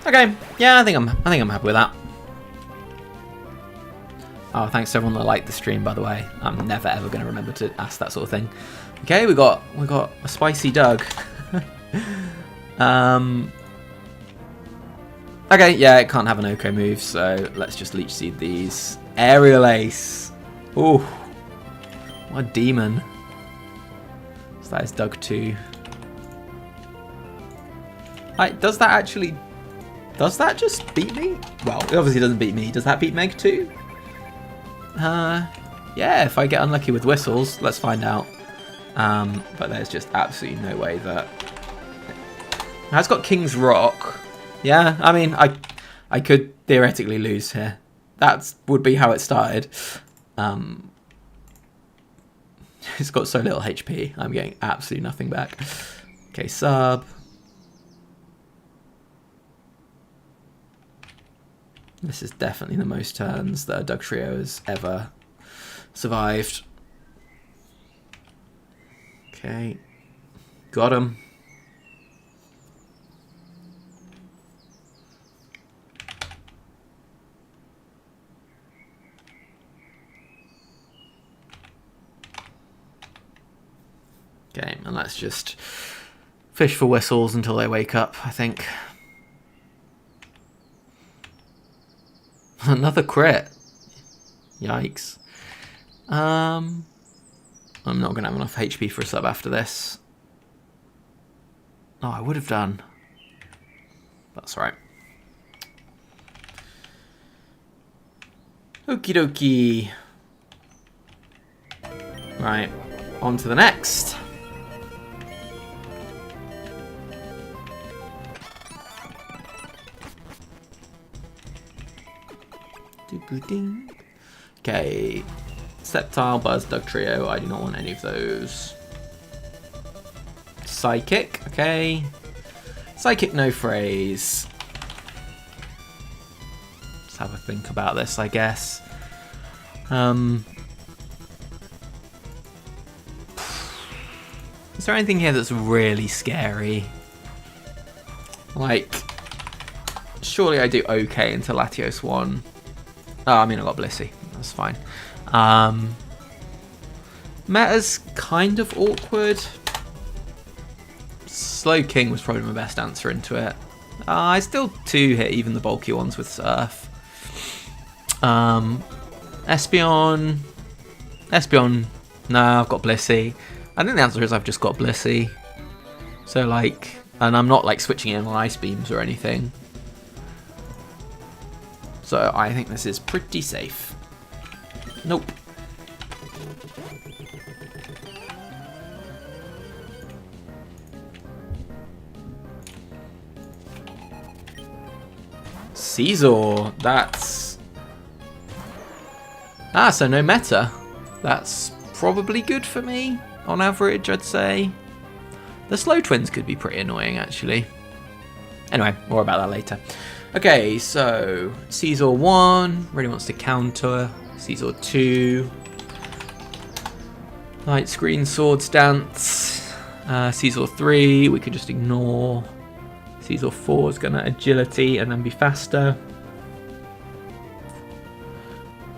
Okay. Yeah, I think I'm happy with that. Oh, thanks to everyone that liked the stream, by the way. I'm never ever going to remember to ask that sort of thing. Okay, we got a spicy Doug. Okay, yeah, it can't have an Oko move, so let's just leech seed these. Aerial Ace. Ooh, what a demon. So that is Doug 2. Right, does that just beat me? Well, it obviously doesn't beat me. Does that beat Meg 2? Yeah, if I get unlucky with whistles, let's find out. But there's just absolutely no way that... It's got King's Rock. Yeah, I mean, I could theoretically lose here. That would be how it started. It's got so little HP. I'm getting absolutely nothing back. Okay, sub. This is definitely the most turns that a Dugtrio has ever survived. Okay. Got him. Okay, and let's just fish for whistles until they wake up, I think. Another crit. Yikes. I'm not going to have enough HP for a sub after this. Oh, I would have done. That's right. Okie dokie. Right, on to the next. Okay, Sceptile, Buzz, Dugtrio. I do not want any of those. Psychic, okay. Psychic, no phrase. Let's have a think about this, I guess. Is there anything here that's really scary? Like, surely I do okay until Latios 1. Oh, I mean, I got Blissey. That's fine. Meta's kind of awkward. Slow King was probably my best answer into it. I still 2-hit even the bulky ones with Surf. And Espeon. Espeon. No, I've got Blissey. I think the answer is I've just got Blissey. So like, and I'm not like switching in on Ice Beams or anything. So I think this is pretty safe. Nope. Scizor, that's... Ah, so no meta. That's probably good for me, on average, I'd say. The Slow Twins could be pretty annoying, actually. Anyway, more about that later. Okay, so Scizor 1 really wants to counter. Scizor 2. Light Screen Sword Stance. Scizor 3 we could just ignore. Scizor 4 is going to agility and then be faster.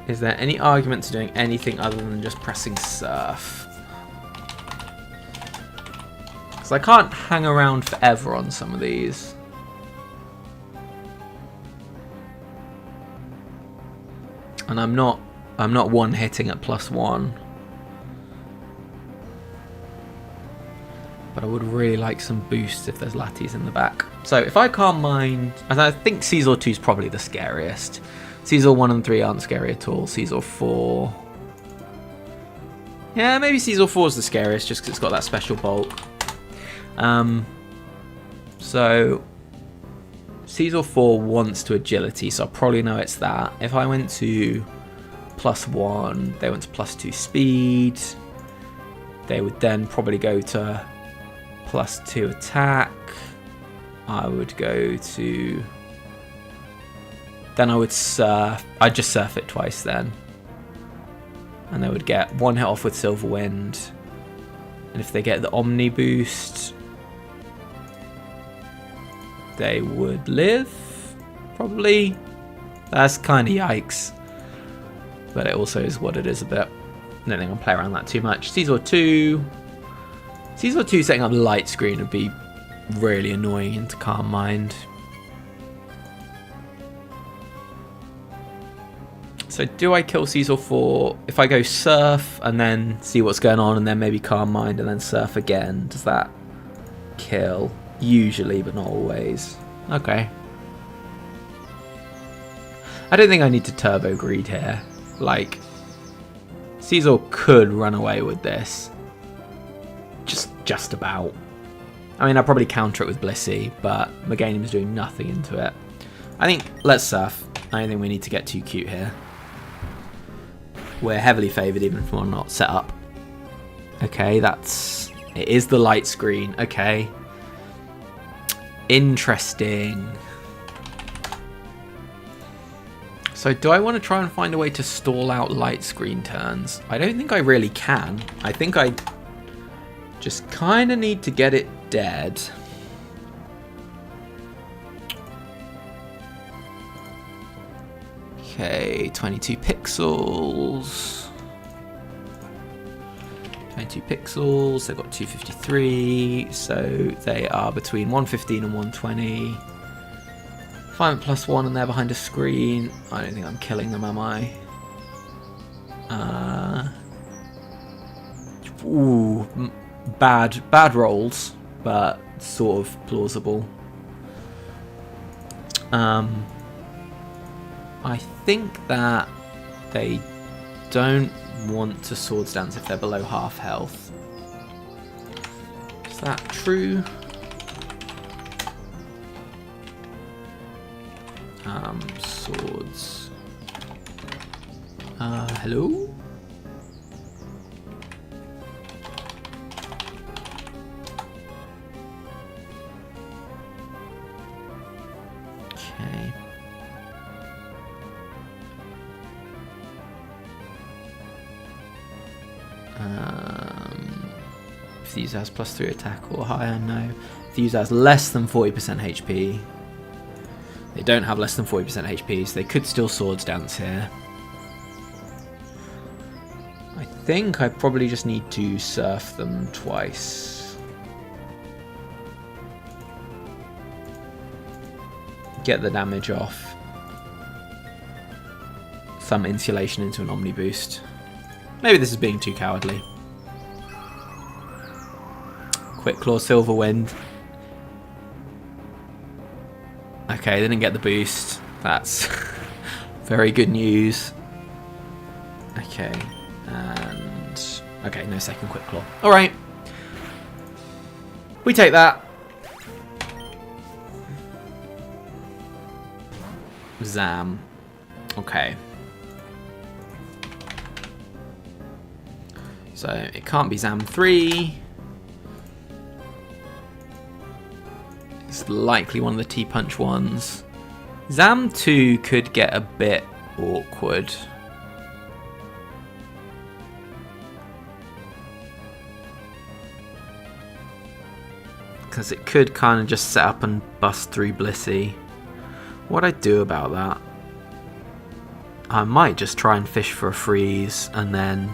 Is there any argument to doing anything other than just pressing Surf? Because I can't hang around forever on some of these. And I'm not one hitting at +1. But I would really like some boosts if there's Latis in the back. So if I Calm Mind, I think Scizor 2 is probably the scariest. Scizor 1 and 3 aren't scary at all. Scizor 4. Yeah, maybe Scizor 4 is the scariest just because it's got that special bulk. So Scizor 4 wants to agility, so I probably know it's that. If I went to +1, they went to +2 speed. They would then probably go to +2 attack. I would go to... Then I would Surf. I'd just Surf it twice then. And they would get one hit off with Silver Wind. And if they get the Omni boost, they would live, probably. That's kind of yikes. But it also is what it is a bit. I don't think I'll play around that too much. Scizor 2. Scizor 2 setting up Light Screen would be really annoying into Calm Mind. So do I kill Scizor 4? If I go Surf and then see what's going on and then maybe Calm Mind and then Surf again, does that kill? Usually, but not always. Okay. I don't think I need to Turbo Greed here. Like, Scizor could run away with this. Just about. I mean, I'll probably counter it with Blissey, but Meganium's doing nothing into it. I think, let's Surf. I don't think we need to get too cute here. We're heavily favoured even if we're not set up. Okay, it is the Light Screen. Okay. Interesting. So do I want to try and find a way to stall out Light Screen turns? I don't think I really can. I think I just kind of need to get it dead. Okay, 22 pixels. 22 pixels, they've got 253, so they are between 115 and 120. If I'm at +1 and they're behind a screen, I don't think I'm killing them, am I? Ooh, bad rolls, but sort of plausible. I think that they don't want to Swords Dance if they're below half health. Is that true? Swords. Hello? Okay. If the user has +3 attack or higher, no. If the user has less than 40% HP, they don't have less than 40% HP, so they could still Swords Dance here. I think I probably just need to Surf them twice. Get the damage off. some insulation into an Omni Boost. Maybe this is being too cowardly. Quick Claw, Silver Wind. Okay, they didn't get the boost. That's very good news. Okay, and... okay, no second Quick Claw. Alright. We take that. Zam. Okay. So, it can't be Zam 3. It's likely one of the T-Punch ones. Zam 2 could get a bit awkward. Because it could kind of just set up and bust through Blissey. What I do about that? I might just try and fish for a freeze and then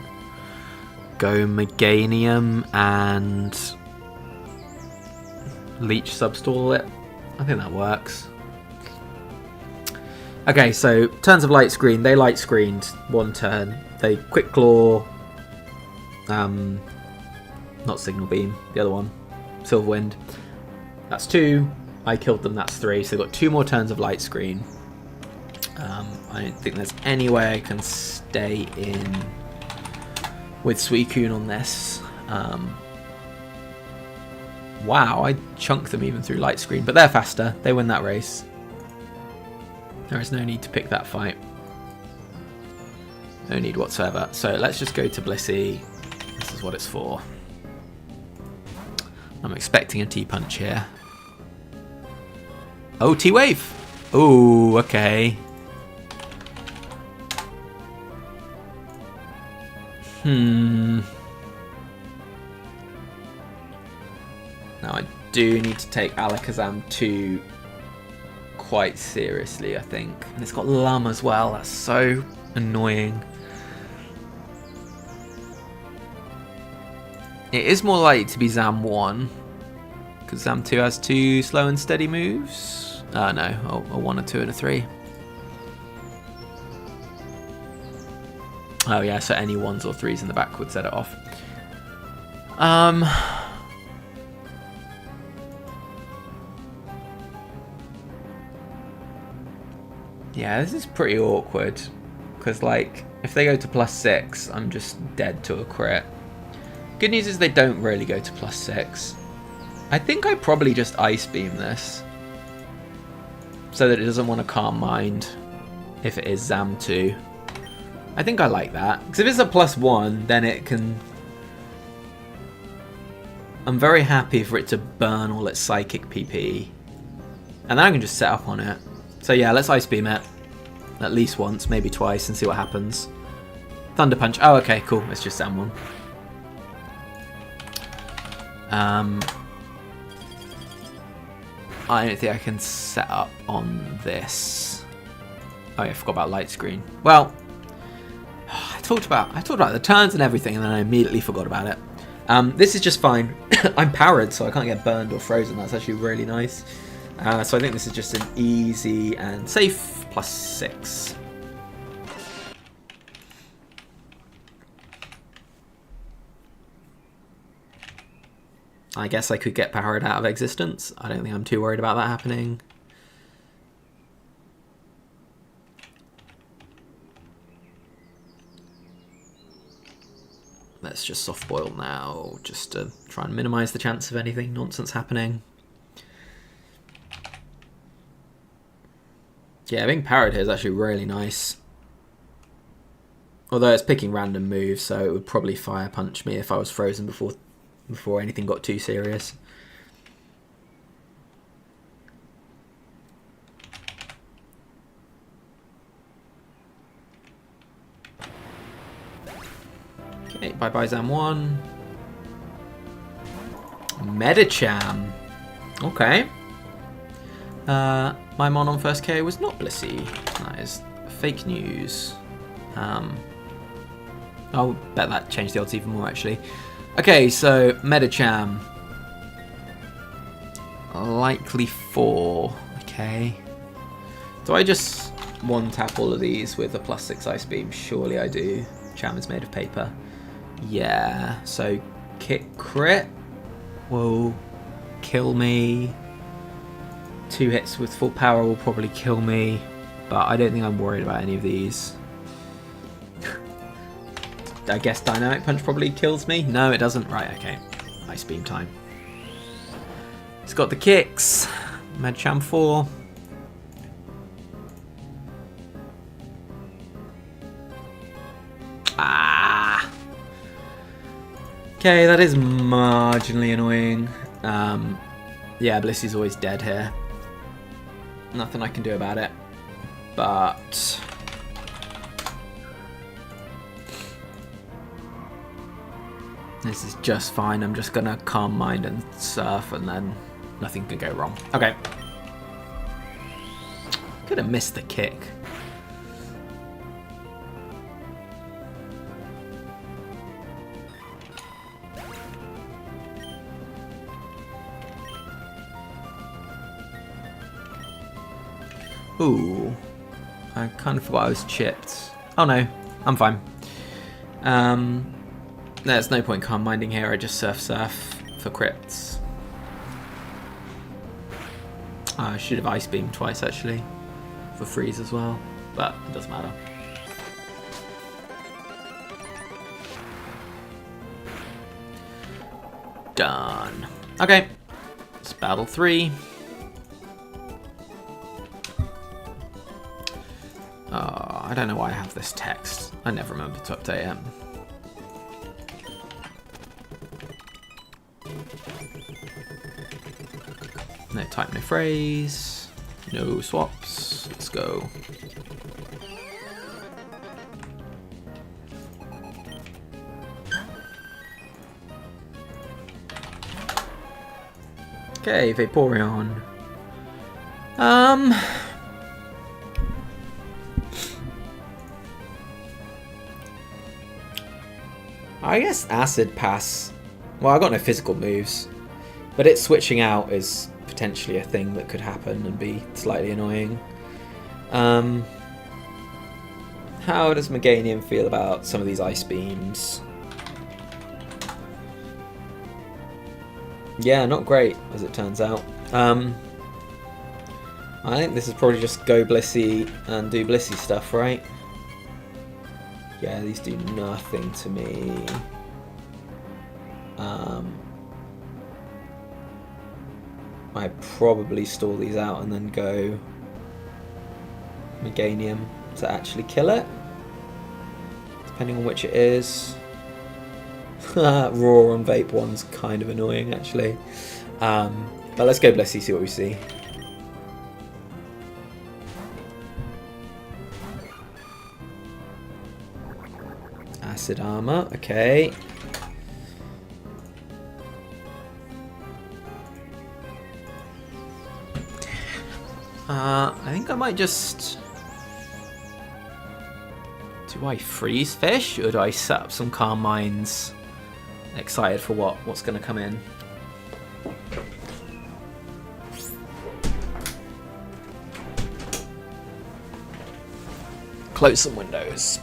go Meganium and Leech substall it. I think that works. Okay, so turns of Light Screen. They light screened one turn. They Quick Claw. Not Signal Beam. The other one. Silver Wind. That's 2. I killed them. That's 3. So they've got 2 more turns of Light Screen. I don't think there's any way I can stay in with Suicune on this. Wow, I chunked them even through Light Screen, but they're faster. They win that race. There is no need to pick that fight. No need whatsoever. So let's just go to Blissey. This is what it's for. I'm expecting a T-Punch here. Oh, T-Wave! Oh, okay. Now I do need to take Alakazam 2 quite seriously, I think. And it's got Lum as well. That's so annoying. It is more likely to be Zam 1. Because Zam 2 has 2 slow and steady moves. No, a 1, a 2, and a 3. Oh yeah, so any 1s or 3s in the back would set it off. Yeah, this is pretty awkward. Because, like, if they go to +6, I'm just dead to a crit. Good news is they don't really go to +6. I think I probably just Ice Beam this. So that it doesn't want to Calm Mind if it is Zam 2. I think I like that. Because if it's a +1, then it can... I'm very happy for it to burn all its Psychic PP. And then I can just set up on it. So yeah, let's Ice Beam it. At least once, maybe twice, and see what happens. Thunder Punch. Oh, okay, cool. It's just Zam 1. I don't think I can set up on this. Oh yeah, I forgot about Light Screen. Well, I talked about the turns and everything, and then I immediately forgot about it. This is just fine. I'm powered, so I can't get burned or frozen. That's actually really nice. So I think this is just an easy and safe +6. I guess I could get powered out of existence. I don't think I'm too worried about that happening. Let's just soft boil now, just to try and minimize the chance of anything nonsense happening. Yeah, being powered here is actually really nice. Although it's picking random moves, so it would probably Fire Punch me if I was frozen before anything got too serious. Okay, bye-bye Zam 1. Medicham. Okay. My Mon on first KO was not Blissey. That is fake news. I'll bet that changed the odds even more, actually. Okay, so Medicham. Likely 4. Okay. Do I just one tap all of these with a +6 Ice Beam? Surely I do. Charm is made of paper. Yeah, so kick crit will kill me. 2 hits with full power will probably kill me, but I don't think I'm worried about any of these. I guess Dynamic Punch probably kills me. No, it doesn't. Right, okay. Ice Beam time. It's got the kicks. Medicham 4. Ah! Okay, that is marginally annoying. Yeah, Blissey's always dead here. Nothing I can do about it. But this is just fine. I'm just gonna Calm Mind and Surf, and then nothing can go wrong. Okay. Could have missed the kick. Ooh. I kind of forgot I was chipped. Oh no, I'm fine. There's no point Calm Minding here, I just Surf for crits. I should have Ice Beamed twice actually, for freeze as well, but it doesn't matter. Done. Okay, it's battle 3. I don't know why I have this text. I never remember to update it. No type, no phrase, no swaps. Let's go. Okay, Vaporeon. I guess Acid Pass. Well, I've got no physical moves, but it switching out is potentially a thing that could happen and be slightly annoying. How does Meganium feel about some of these Ice Beams? Yeah, not great, as it turns out. I think this is probably just go Blissey and do Blissey stuff, right? Yeah, these do nothing to me. I probably stall these out and then go Meganium to actually kill it, depending on which it is. Roar on Vape one's kind of annoying actually. But let's go Blissey, see what we see. Acid Armor, okay. I think I might just... Do I freeze fish or do I set up some Calm Minds? Excited for what's going to come in. Close some windows.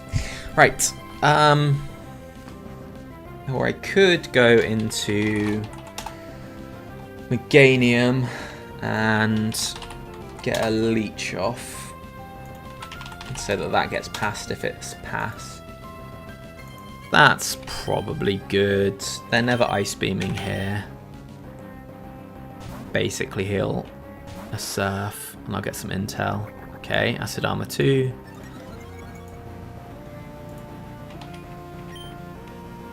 Right. Or I could go into Meganium and get a leech off so that gets passed if it's pass. That's probably good. They're never Ice Beaming here. Basically heal a Surf and I'll get some intel. Okay, Acid Armor 2.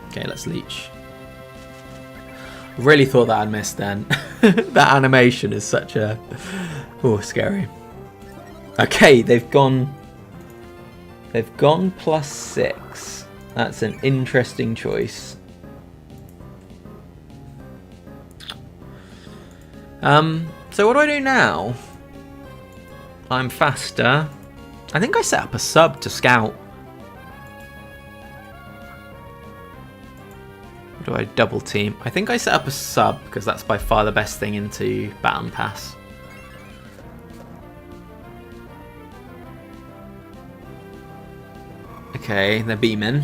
Okay, let's leech. Really thought that I'd missed then. That animation is such a... Oh, scary. Okay, they've gone +6. That's an interesting choice. So what do I do now? I'm faster. I think I set up a sub to scout. Or do I double team? I think I set up a sub because that's by far the best thing into Baton Pass. Okay, they're beaming.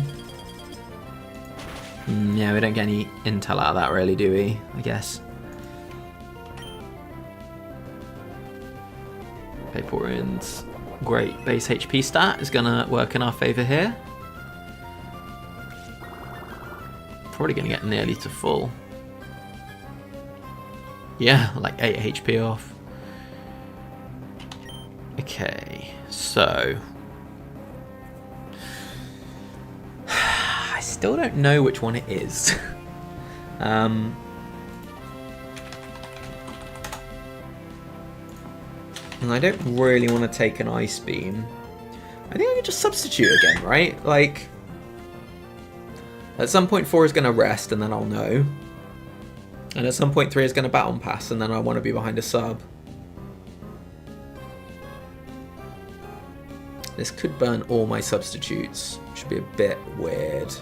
Yeah, we don't get any intel out of that really, do we? I guess. Papal Ruins. Great base HP stat is gonna work in our favour here. Probably gonna get nearly to full. Yeah, like 8 HP off. Okay, so I still don't know which one it is. And I don't really want to take an Ice Beam. I think I can just substitute again, right? Like, at some point 4 is going to rest and then I'll know. And at some point 3 is going to Baton Pass and then I want to be behind a sub. This could burn all my substitutes, which would be a bit weird.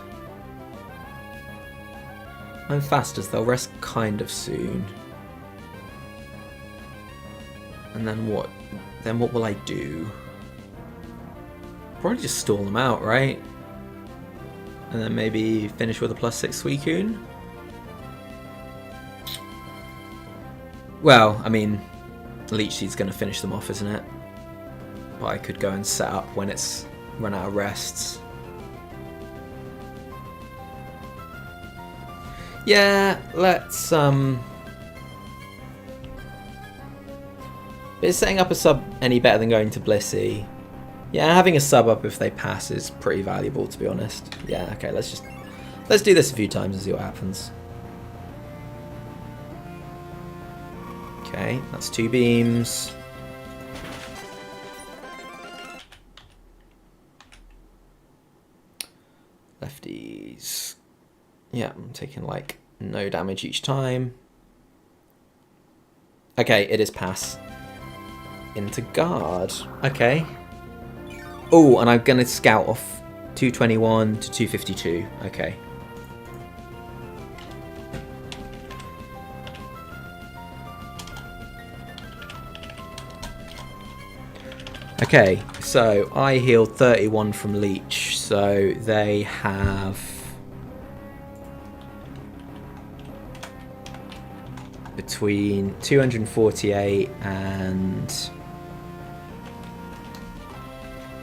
I'm fast as they'll rest kind of soon. And then what? Then what will I do? Probably just stall them out, right? And then maybe finish with a +6 Suicune? Well, I mean, Leech Seed's going to finish them off, isn't it? But I could go and set up when it's run out of rests. Yeah, let's Is setting up a sub any better than going to Blissey? Yeah, having a sub up if they pass is pretty valuable, to be honest. Yeah, okay, let's do this a few times and see what happens. Okay, that's 2 beams. Lefties. Yeah, I'm taking like no damage each time. Okay, it is pass. Into guard. Okay. Oh, and I'm going to scout off 221 to 252. Okay. Okay, so I healed 31 from Leech, so they have between 248 and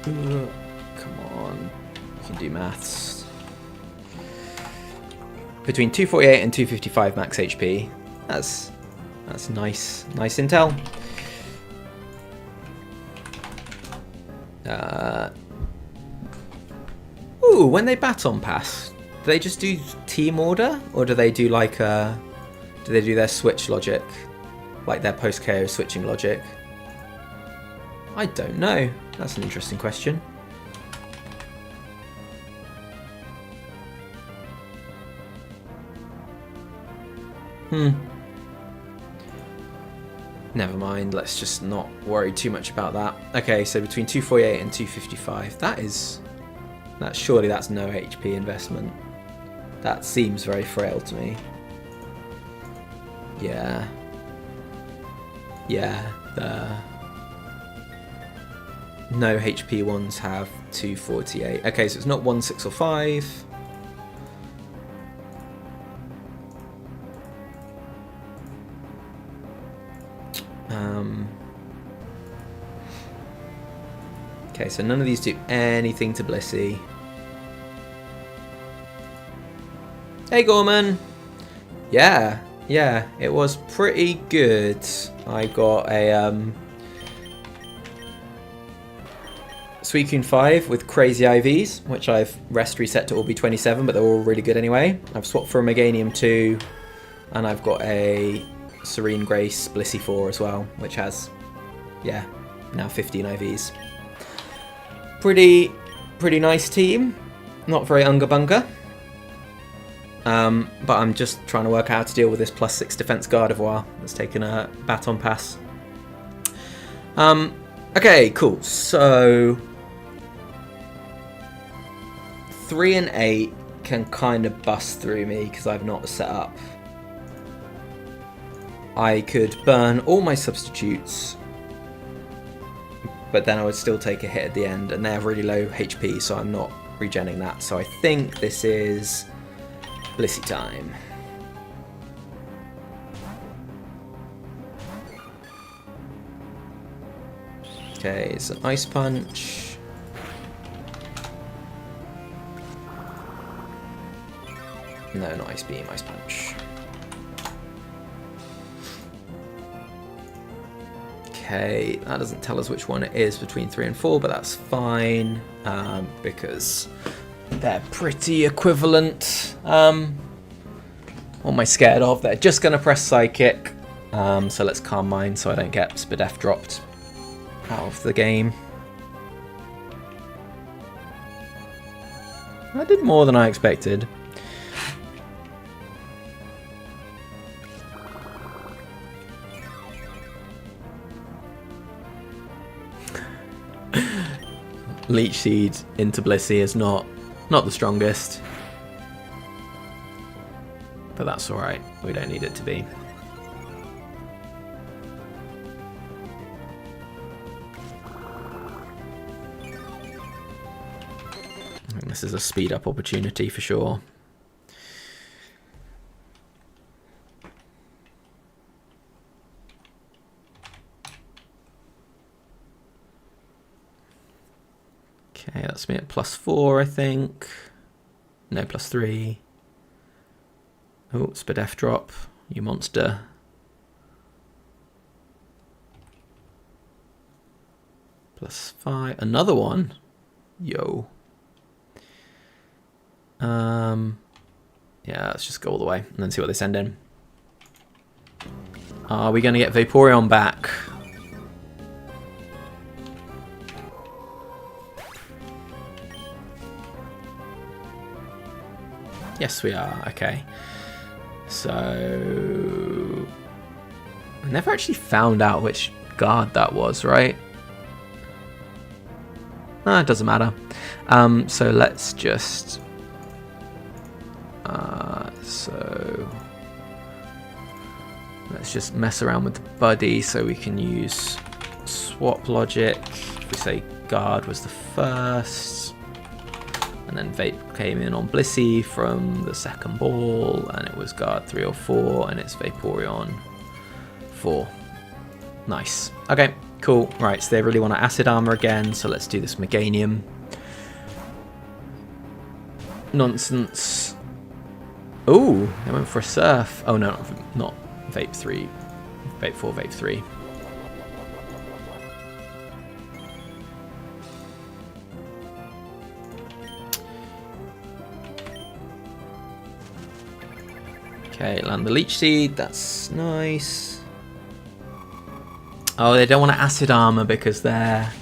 come on, you can do maths. Between 248 and 255 max HP. That's nice intel. Ooh, when they Baton Pass, do they just do team order, or do they do like do they do their switch logic, like their post KO switching logic? I don't know. That's an interesting question. Never mind, let's just not worry too much about that. Okay, so between 248 and 255, surely that's no HP investment. That seems very frail to me. Yeah. Yeah, the no HP ones have 248. Okay, so it's not 1, 6 or 5. Okay, so none of these do anything to Blissey. Hey, Gorman! Yeah, it was pretty good. I got a Suicune 5 with crazy IVs, which I've rest reset to all be 27, but they're all really good anyway. I've swapped for a Meganium 2, and I've got a Serene Grace Blissey 4 as well, which has, yeah, now 15 IVs. Pretty nice team. Not very Unga Bunga. But I'm just trying to work out how to deal with this +6 defense Gardevoir that's taken a Baton Pass. Okay, cool. So 3 and 8 can kind of bust through me because I've not set up. I could burn all my substitutes, but then I would still take a hit at the end, and they have really low HP, so I'm not regenning that. So I think this is Blissey time. Okay, it's an Ice Punch. No, not Ice Beam, Ice Punch. Okay, that doesn't tell us which one it is between 3 and 4, but that's fine, because they're pretty equivalent. What am I scared of? They're just going to press Psychic, so let's Calm Mind so I don't get Spadef dropped out of the game. I did more than I expected. Leech Seed into Blissey is not the strongest, but that's alright, we don't need it to be. And this is a speed up opportunity for sure. Okay, that's me at +4, I think. No, +3. Oh, Spadef drop, you monster. +5, another one. Yo. Yeah, let's just go all the way and then see what they send in. Are we going to get Vaporeon back? Yes, we are. Okay. So I never actually found out which guard that was, right? No, it doesn't matter. So let's just let's just mess around with the buddy so we can use swap logic. If we say guard was the first, and then Vape came in on Blissey from the second ball, and it was guard 3 or 4, and it's Vaporeon 4. Nice. Okay, cool. Right, so they really want to Acid Armor again, so let's do this Meganium. Nonsense. Ooh, they went for a Surf. Oh no, not Vape 3. Vape 4, Vape 3. Okay, land the Leech Seed, that's nice. Oh, they don't want to Acid Armor because they're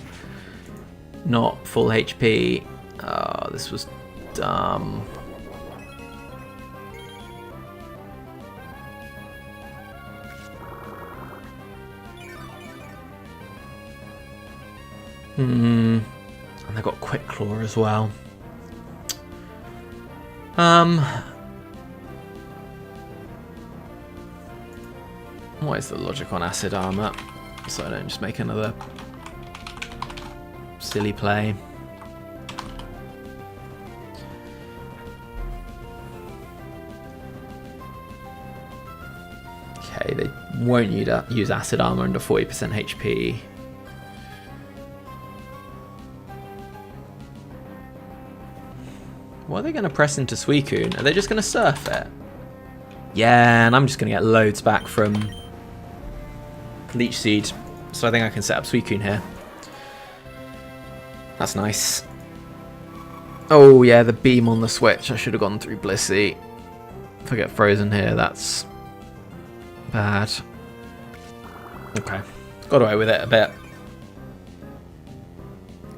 not full HP. Oh, this was dumb. And they got Quick Claw as well. What is the logic on Acid Armor? So I don't just make another silly play. Okay, they won't use Acid Armor under 40% HP. What are they going to press into Suicune? Are they just going to Surf it? Yeah, and I'm just going to get loads back from Leech Seed, so I think I can set up Suicune here. That's nice. Oh yeah, the beam on the switch. I should have gone through Blissey. If I get frozen here, that's bad. Okay, got away with it a bit.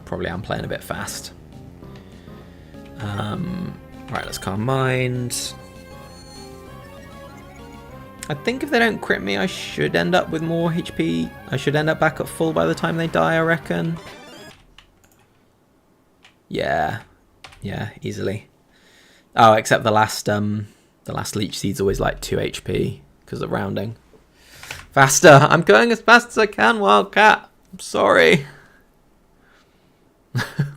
Probably I'm playing a bit fast. Right, let's Calm Mind. I think if they don't crit me, I should end up with more HP. I should end up back at full by the time they die, I reckon. Yeah, easily. Oh, except the last Leech Seed's always like 2 HP because of rounding. Faster! I'm going as fast as I can, Wildcat. I'm sorry.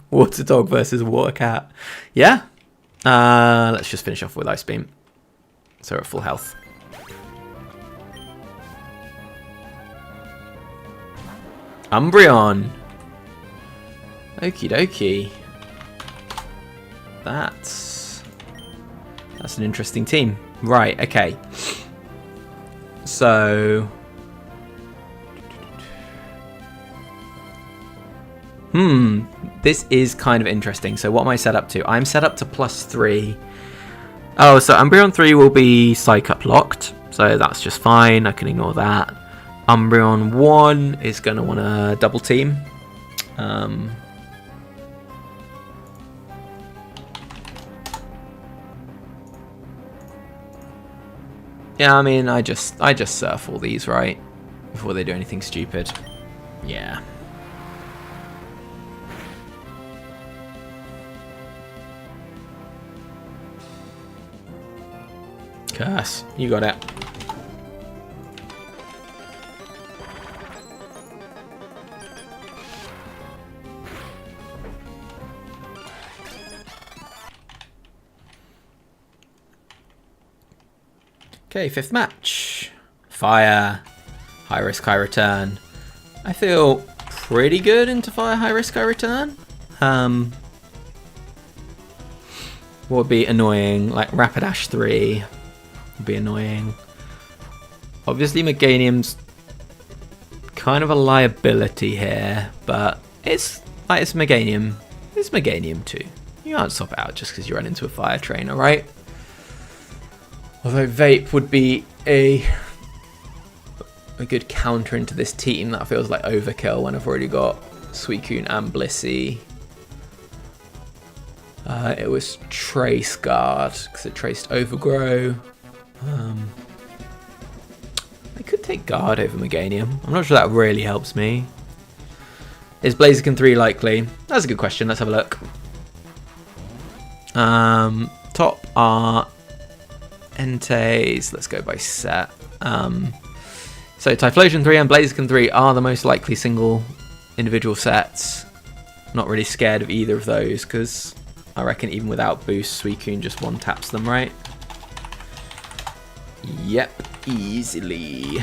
Water Dog versus Water Cat. Yeah. Let's just finish off with Ice Beam. So we're at full health. Umbreon. Okie dokie. That's an interesting team. Right, okay. So... this is kind of interesting. So what am I set up to? I'm set up to +3. Oh, so Umbreon 3 will be Psycup locked. So that's just fine. I can ignore that. Umbreon 1 is going to want to double team. Yeah, I mean, I just surf all these, right? Before they do anything stupid. Yeah. Curse. You got it. Okay, 5th match. Fire. High risk, high return. I feel pretty good into fire, high risk, high return. What would be annoying? Like Rapidash 3 would be annoying. Obviously Meganium's kind of a liability here, but it's Meganium. It's Meganium too. You can't swap it out just because you run into a fire trainer, right? Although Vape would be a good counter into this team. That feels like overkill when I've already got Suicune and Blissey. It was Trace Guard because it traced Overgrow. I could take Guard over Meganium. I'm not sure that really helps me. Is Blaziken 3 likely? That's a good question. Let's have a look. Top are Entei. Let's go by set. So Typhlosion 3 and Blaziken 3 are the most likely single individual sets. Not really scared of either of those because I reckon even without boost, Suicune just one taps them, right? Yep, easily.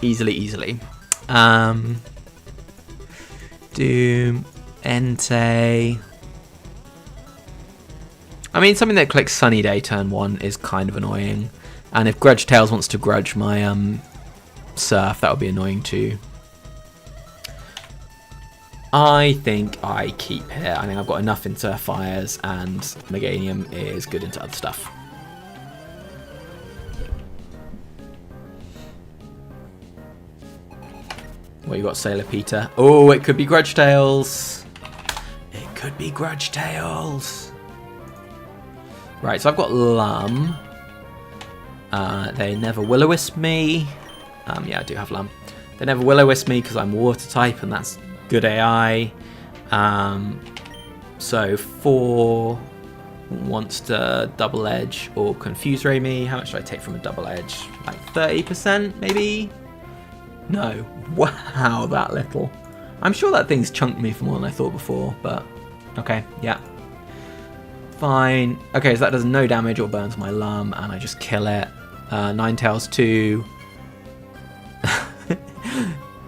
Easily. Doom, Entei. I mean, something that clicks Sunny Day turn 1 is kind of annoying. And if Grudge Tails wants to grudge my Surf, that would be annoying too. I think I keep here. I think I've got enough into Fires, and Meganium is good into other stuff. Well, you got Sailor Peter. Oh, it could be Grudge Tails. It could be Grudge Tails. Right, so I've got Lum. They never Will-O-Wisp me. Yeah, I do have Lum. They never Will-O-Wisp me because I'm Water type, and that's good AI. So 4 wants to Double Edge or Confuse Ray me. How much do I take from a Double Edge? Like 30%, maybe? No. Wow, that little. I'm sure that thing's chunked me for more than I thought before, but okay, yeah. Fine. Okay, so that does no damage or burns my Lum, and I just kill it. Ninetales 2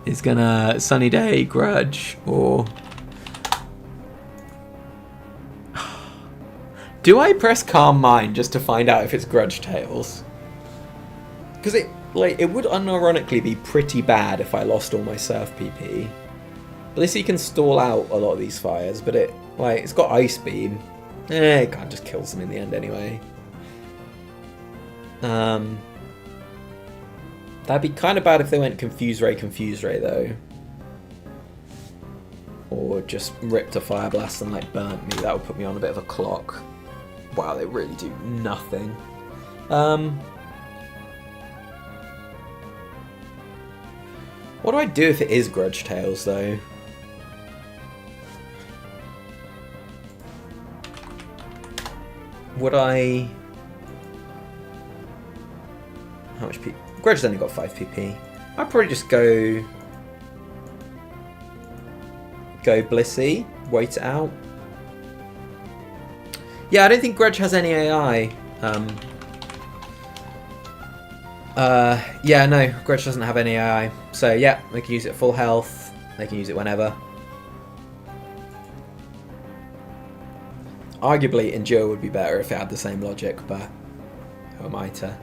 is gonna Sunny Day, Grudge, or... Do I press Calm Mind just to find out if it's Grudge Tails? Because it would unironically be pretty bad if I lost all my Surf PP. Blissey can stall out a lot of these fires, but it's got Ice Beam. It kind of just kills them in the end anyway. That'd be kind of bad if they went Confuse Ray though. Or just ripped a Fire Blast and burnt me. That would put me on a bit of a clock. Wow, they really do nothing. What do I do if it is Grudge Tails though? Would I... How much PP? Grudge's only got 5 PP. I'd probably just go Blissey, wait it out. Yeah, I don't think Grudge has any AI. Yeah, no, Grudge doesn't have any AI. So yeah, they can use it at full health. They can use it whenever. Arguably, Endure would be better if it had the same logic, but who am I to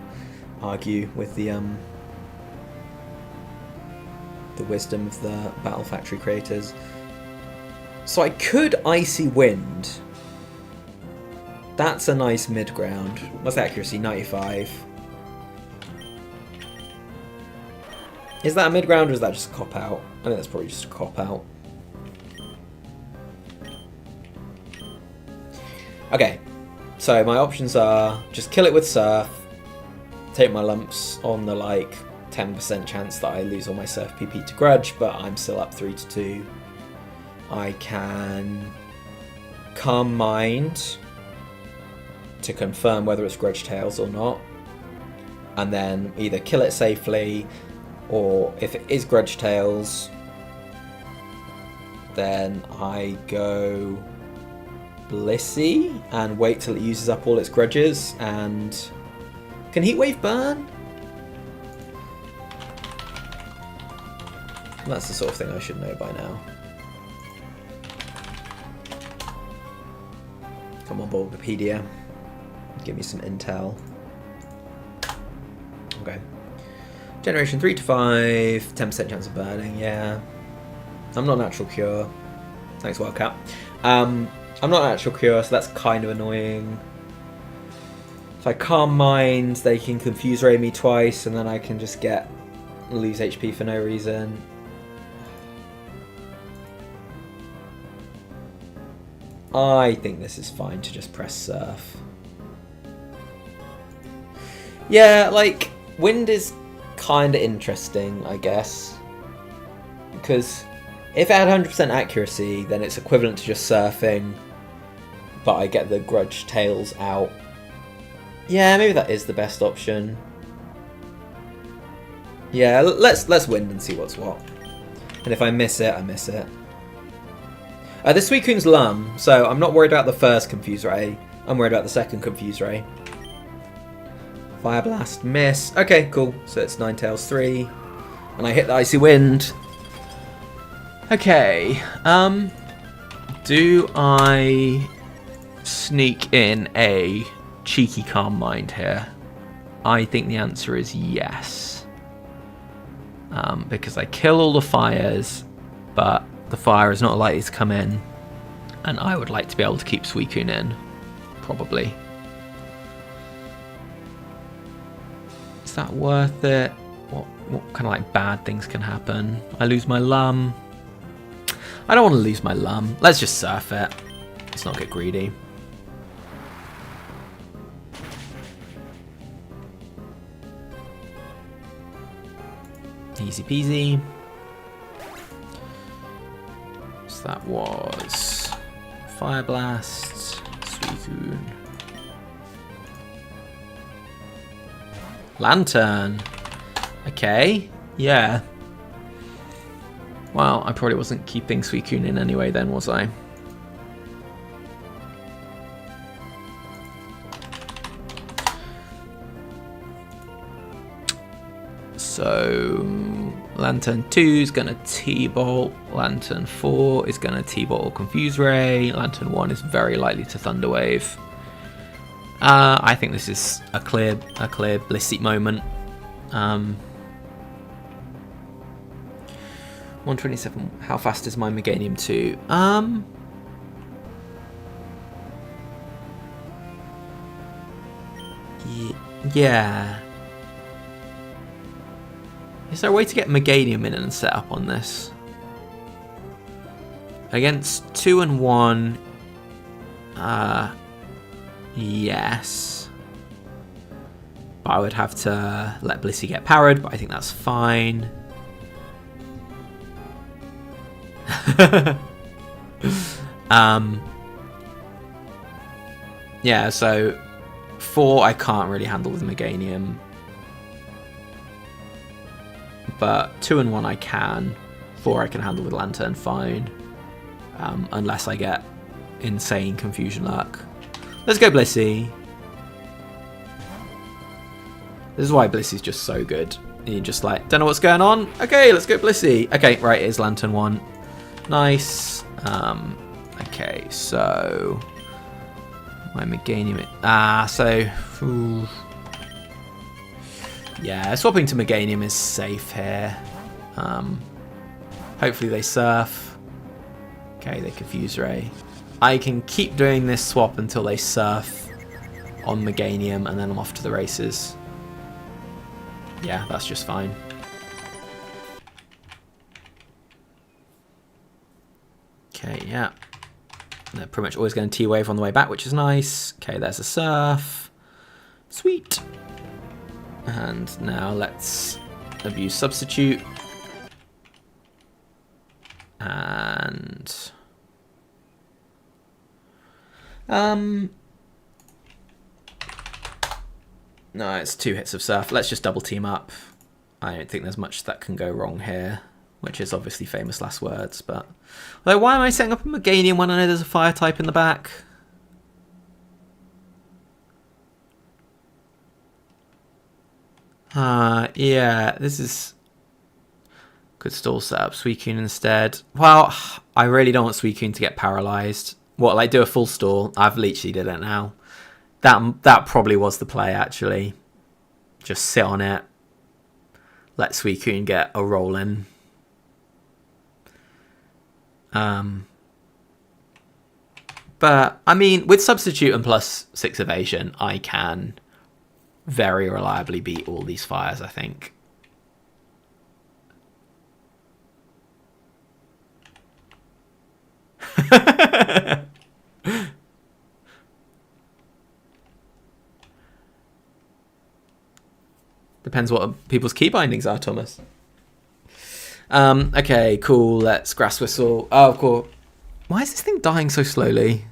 argue with the wisdom of the Battle Factory creators? So I could Icy Wind. That's a nice mid ground. What's the accuracy? 95. Is that a mid ground or is that just a cop out? I think that's probably just a cop out. Okay, so my options are just kill it with Surf, take my lumps on the like 10% chance that I lose all my Surf PP to Grudge, but I'm still up 3-2. I can Calm Mind to confirm whether it's Grudge Tails or not, and then either kill it safely, or if it is Grudge Tails, then I go Blissey and wait till it uses up all its grudges. And can Heatwave burn? That's the sort of thing I should know by now. Come on, Bulbapedia. Give me some intel. Okay. Generation 3 to 5, 10% chance of burning, yeah. I'm not Natural Cure. Thanks, Wildcat. I'm not Natural Cure, so that's kind of annoying. If I Calm Mind, they can Confuse Ray me twice, and then I can just lose HP for no reason. I think this is fine to just press Surf. Yeah, like, Wind is kind of interesting, I guess. Because if it had 100% accuracy, then it's equivalent to just Surfing, but I get the Grudge Tails out. Yeah, maybe that is the best option. Yeah, let's Wind and see what's what. And if I miss it, I miss it. This Suicune's Lum, so I'm not worried about the first Confuse Ray. I'm worried about the second Confuse Ray. Fire Blast, miss. Okay, cool. So it's Ninetales 3. And I hit the Icy Wind. Okay, do I sneak in a cheeky Calm Mind here? I think the answer is yes. Because I kill all the fires, but the fire is not likely to come in, and I would like to be able to keep Suicune in, probably. Is that worth it? What kind of like bad things can happen? I lose my Lum. I don't want to lose my Lum. Let's just Surf it. Let's not get greedy. Easy peasy. So that was Fire Blast, Suicune. Lantern. Okay, yeah. Well, I probably wasn't keeping Suicune in anyway then, was I? So, Lantern 2 is going to T-Bolt, Lantern 4 is going to T-Bolt or Confuse Ray, Lantern 1 is very likely to Thunder Wave. I think this is a clear Blissey moment. 127. How fast is my Meganium 2? Yeah. Is there a way to get Meganium in and set up on this? Against 2 and 1, yes. But I would have to let Blissey get powered, but I think that's fine. Yeah, so 4 I can't really handle with Meganium, but 2 and 1 I can. 4 I can handle with Lantern fine, unless I get insane Confusion Luck. Let's go Blissey. This is why Blissy's just so good. You just like, don't know what's going on? Okay, let's go Blissey. Okay, right, here's Lantern 1. Nice. Okay, so... my Meganium... ooh. Yeah, swapping to Meganium is safe here. Hopefully they surf. Okay, they Confuse Ray. I can keep doing this swap until they surf on Meganium, and then I'm off to the races. Yeah, that's just fine. Okay, yeah. They're pretty much always going to T-Wave on the way back, which is nice. Okay, there's a surf. Sweet. And now let's abuse Substitute. And... no, it's 2 hits of Surf. Let's just double team up. I don't think there's much that can go wrong here, which is obviously famous last words, but... although, why am I setting up a Meganium when I know there's a fire type in the back? Yeah, this is... could stall setup Suicune instead. Well, I really don't want Suicune to get paralysed. What, like do a full stall? I've literally did it now. That probably was the play, actually. Just sit on it. Let Suicune get a roll in. But, I mean, with Substitute and plus 6 evasion, I can very reliably beat all these fires, I think. Depends what people's key bindings are, Thomas. Okay, cool. Let's Grass Whistle. Oh, of course. Why is this thing dying so slowly?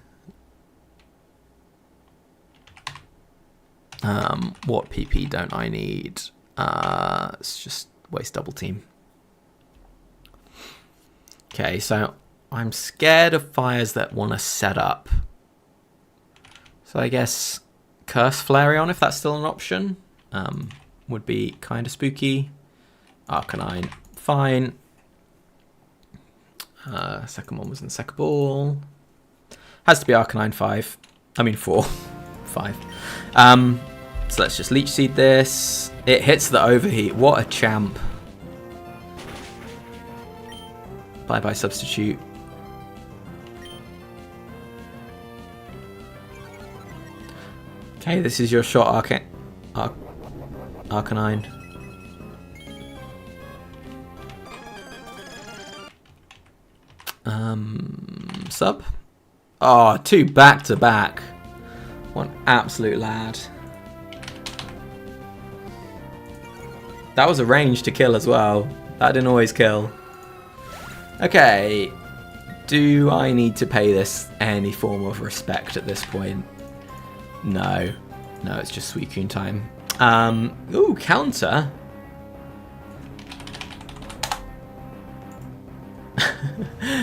What PP don't I need? Let's just waste double team. Okay, so I'm scared of fires that want to set up. So I guess Curse Flareon, if that's still an option, would be kind of spooky. Arcanine, fine. Second one was in Second Ball. Has to be Arcanine 5. I mean 4. 5. So let's just Leech Seed this. It hits the Overheat. What a champ. Bye-bye Substitute. Okay, this is your shot, Arcanine. Sub? Oh, 2 back-to-back. One absolute lad. That was a range to kill as well. That didn't always kill. Okay. Do I need to pay this any form of respect at this point? No. No, it's just Suicune time. Ooh, counter.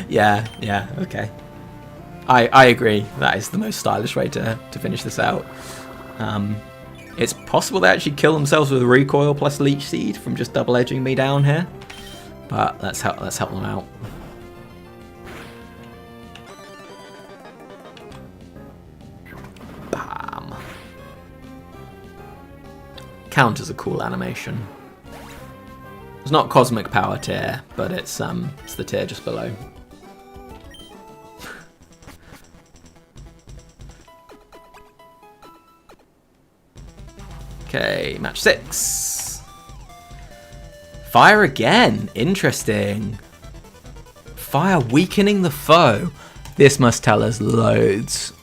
yeah, okay. I agree. That is the most stylish way to finish this out. It's possible they actually kill themselves with Recoil plus Leech Seed from just double edging me down here. But let's help them out. Bam. Counter's a cool animation. It's not Cosmic Power tier, but it's the tier just below. Okay, match 6. Fire again. Interesting. Fire weakening the foe. This must tell us loads.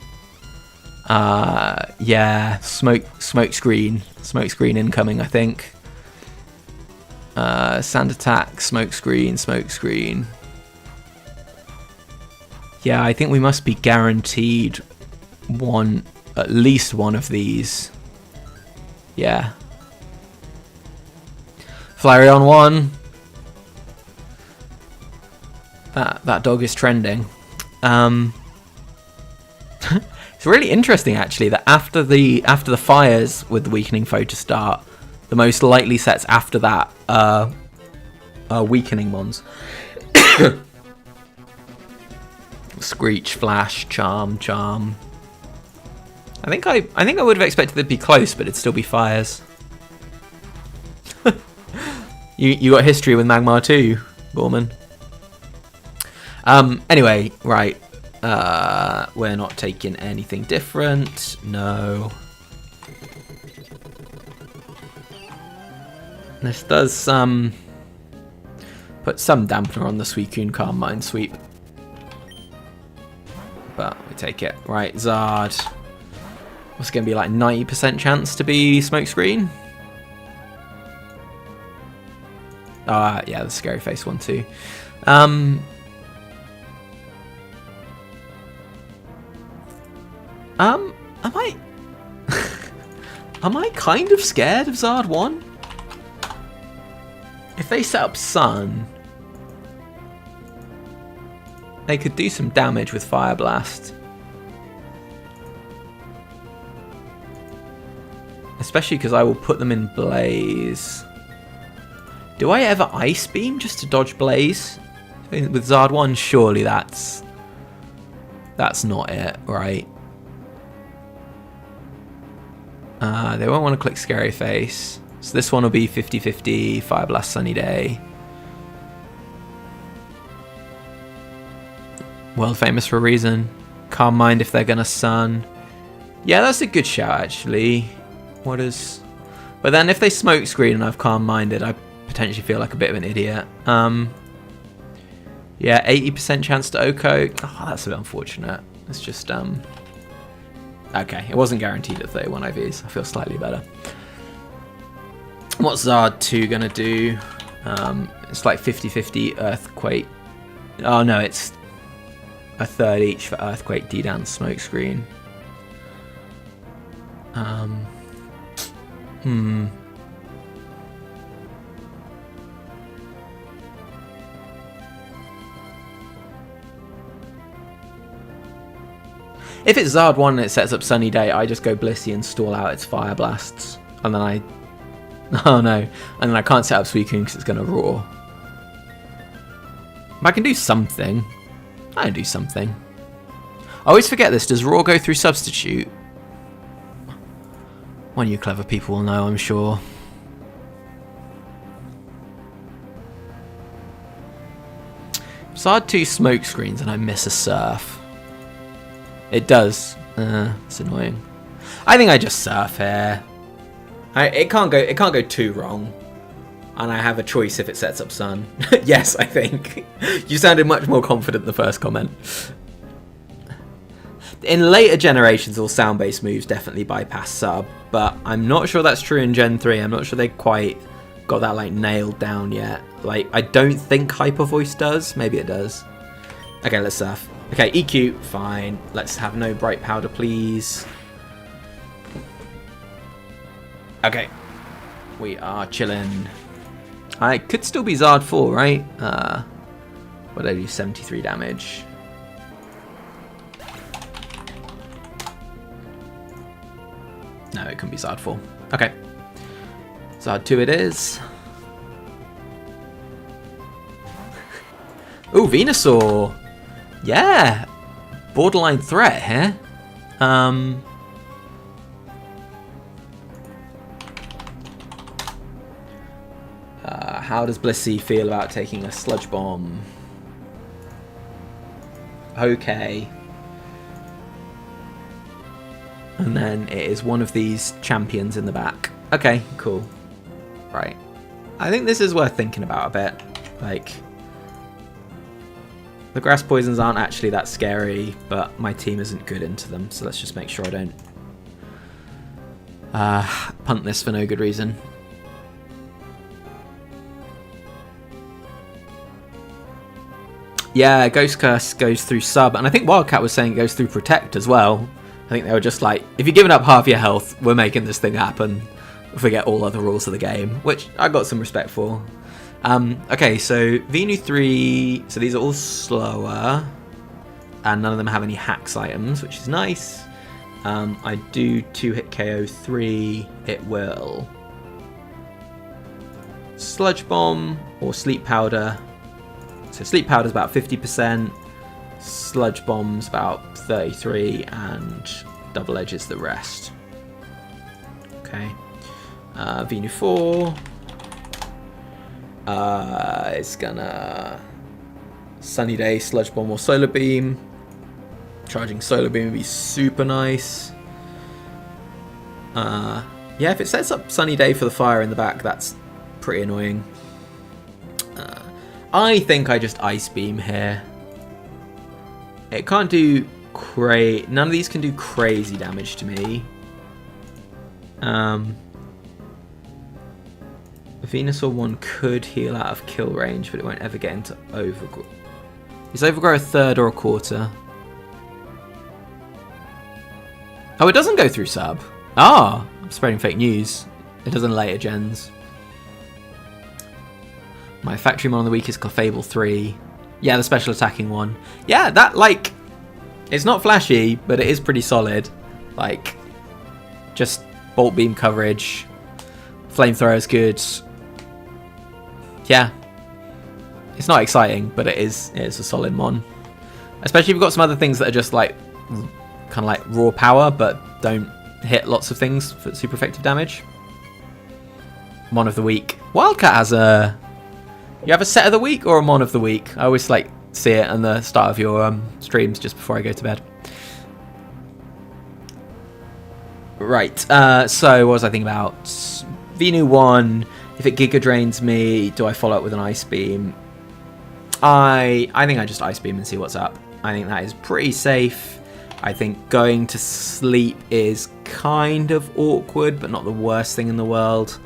Yeah, smoke screen incoming, I think. Sand attack, smoke screen. Yeah, I think we must be guaranteed at least one of these. Yeah. Flareon 1. That dog is trending. It's really interesting, actually, that after the fires with the weakening foe to start, the most likely sets after that are weakening ones. Screech, Flash, Charm. I think I would have expected it to be close, but it'd still be fires. You got history with Magmar too, Gorman. Anyway, right. We're not taking anything different. No. This does put some dampener on the Suicune Calm Mind sweep. But we take it. Right, Zard. What's going to be like 90% chance to be Smokescreen? Yeah, the Scary Face one too. Am I am I kind of scared of Zard 1? If they set up Sun, they could do some damage with Fire Blast. Especially because I will put them in Blaze. Do I ever Ice Beam just to dodge Blaze? With Zard 1, surely that's not it, right? They won't want to click Scary Face. So this one will be 50-50, Fire Blast Sunny Day. World famous for a reason. Calm Mind if they're gonna Sun. Yeah, that's a good shout actually. What is... But then if they Smokescreen and I've Calm Minded, I potentially feel like a bit of an idiot. Yeah, 80% chance to Oko. Oh, that's a bit unfortunate. It's just... Okay, it wasn't guaranteed at 31 IVs. I feel slightly better. What's Zard 2 going to do? It's like 50-50 Earthquake. Oh no, it's a third each for Earthquake, D-Dan, Smokescreen. If it's Zard 1 and it sets up Sunny Day, I just go Blissey and stall out its Fire Blasts. And then I... Oh no. And then I can't set up Suicune because it's going to Roar. But I can do something. I can do something. I always forget this. Does Roar go through Substitute? One of you clever people will know, I'm sure. Zard 2 Smokescreens and I miss a Surf. It does. It's annoying. I think I just Surf here. It can't go too wrong. And I have a choice if it sets up Sun. Yes, I think. You sounded much more confident in the first comment. In later generations, all sound-based moves definitely bypass Sub, but I'm not sure that's true in Gen 3. I'm not sure they quite got that like nailed down yet. Like, I don't think Hyper Voice does. Maybe it does. Okay, let's Surf. Okay, EQ, fine. Let's have no Bright Powder, please. Okay. We are chilling. I could still be Zard 4, right? What did I do? 73 damage. No, it couldn't be Zard 4. Okay. Zard 2 it is. Ooh, Venusaur. Yeah. Borderline threat here. How does Blissey feel about taking a Sludge Bomb? Okay. And then it is one of these champions in the back. Okay, cool. Right. I think this is worth thinking about a bit. Like, the grass poisons aren't actually that scary, but my team isn't good into them, so let's just make sure I don't punt this for no good reason. Yeah, Ghost Curse goes through Sub, and I think Wildcat was saying it goes through Protect as well. I think they were just like, if you're giving up half your health, we're making this thing happen. Forget all other rules of the game, which I got some respect for. Okay, so Venu 3, so these are all slower, and none of them have any hacks items, which is nice. I do 2-hit KO 3, it will Sludge Bomb or Sleep Powder. So Sleep Powder's about 50%, Sludge Bomb's about 33, and Double Edge is the rest. Okay. Venu 4. It's gonna Sunny Day, Sludge Bomb or Solar Beam. Charging Solar Beam would be super nice. Yeah, if it sets up Sunny Day for the fire in the back, that's pretty annoying. I think I just Ice Beam here. It can't do none of these can do crazy damage to me. Venusaur 1 could heal out of kill range, but it won't ever get into Overgrow. Is Overgrow a third or a quarter? Oh, it doesn't go through sub. Ah, I'm spreading fake news. It doesn't later gens. My factory mon of the week is Clefable 3. Yeah, the special attacking one. Yeah, that, like, it's not flashy, but it is pretty solid. Like, just bolt beam coverage. Flamethrower is good. Yeah. It's not exciting, but it is a solid mon. Especially if you've got some other things that are just like kind of like raw power, but don't hit lots of things for super effective damage. Mon of the week. Wildcat has a... You have a set of the week or a mon of the week? I always like see it at the start of your streams just before I go to bed. Right, so what was I thinking about? Venu 1, if it Giga Drains me, do I follow up with an Ice Beam? I think I just Ice Beam and see what's up. I think that is pretty safe. I think going to sleep is kind of awkward, but not the worst thing in the world.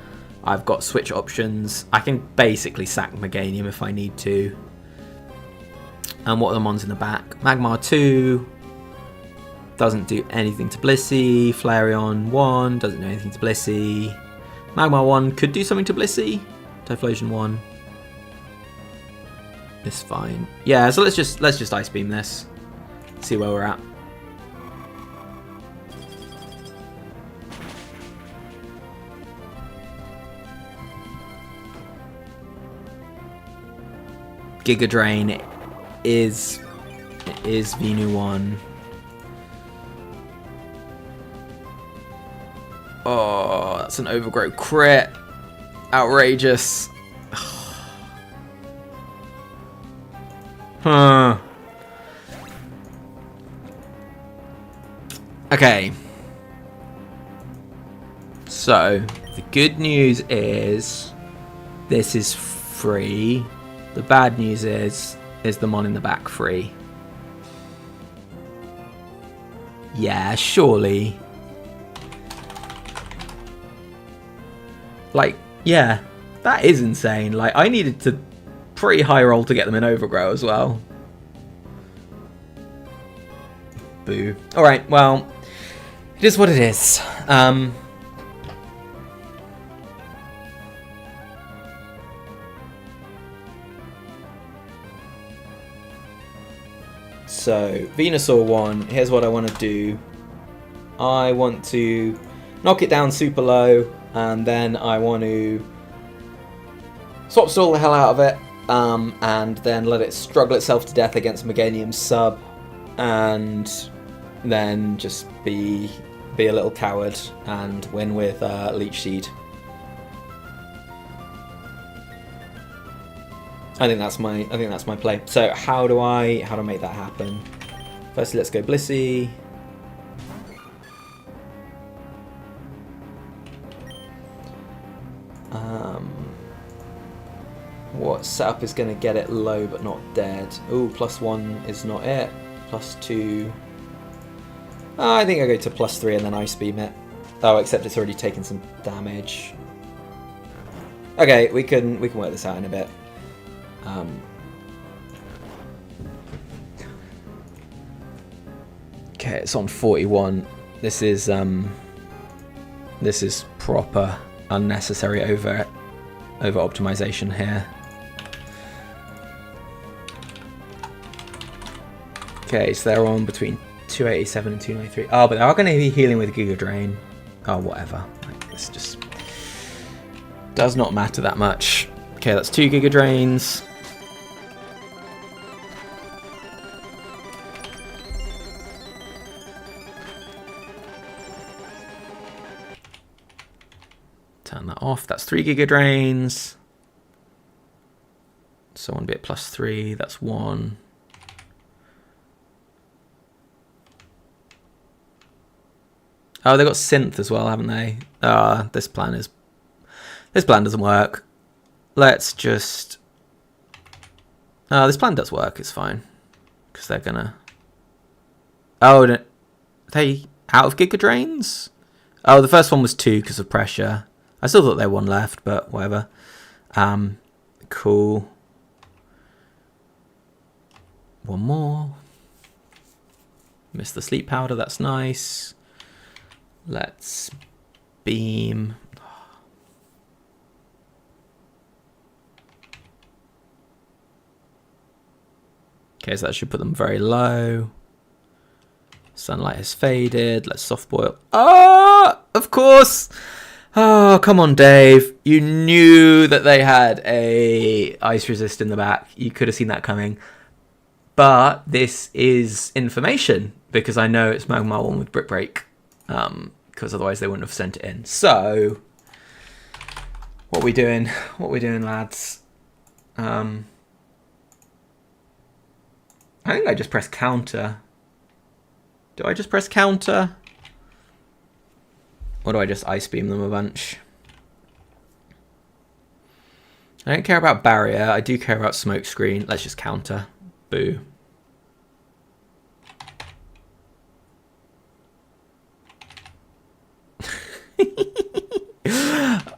I've got switch options. I can basically sack Meganium if I need to. And what are the mons in the back? Magmar 2 doesn't do anything to Blissey. Flareon 1 doesn't do anything to Blissey. Magmar 1 could do something to Blissey. Typhlosion 1 is fine. Yeah, so let's just Ice Beam this. See where we're at. Giga Drain is Venu 1. Oh, that's an Overgrow crit. Outrageous. Huh. Okay. So, the good news is this is free. The bad news is the mon in the back free? Yeah, surely. Like, yeah, that is insane. Like, I needed to pretty high roll to get them in Overgrow as well. Boo. Alright, well, it is what it is. So, Venusaur 1, here's what I want to do. I want to knock it down super low, and then I want to swap stall the hell out of it, and then let it struggle itself to death against Meganium's sub, and then just be a little coward and win with Leech Seed. I think that's my play. So how do I make that happen? Firstly, let's go Blissey. What setup is going to get it low but not dead? Ooh, +1 is not it. +2. I think I go to +3 and then Ice Beam it. Oh, except it's already taken some damage. Okay, we can work this out in a bit. Okay, it's on 41. This is proper unnecessary over optimization here. Okay, so they're on between 287 and 293. Oh, but they are going to be healing with Giga Drain. Oh, whatever. Like, this just does not matter that much. Okay, that's 2 Giga Drains. Turn that off. That's 3 Giga Drains. So 1 bit plus 3. That's 1. Oh, they got synth as well, haven't they? This plan doesn't work. Let's just. This plan does work. It's fine because they're gonna. Oh, are they out of Giga Drains? Oh, the first one was 2 because of pressure. I still thought they had 1 left, but whatever. Cool. 1 more. Missed the sleep powder. That's nice. Let's beam. Okay, so that should put them very low. Sunlight has faded. Let's soft boil. Ah, of course. Oh, come on, Dave. You knew that they had a ice resist in the back. You could have seen that coming. But this is information because I know it's Magmar 1 with Brick Break. Because otherwise they wouldn't have sent it in. So, what we doing? What we doing, lads? I think I just press counter. Do I just press counter? Or do I just ice beam them a bunch? I don't care about barrier. I do care about smoke screen. Let's just counter. Boo.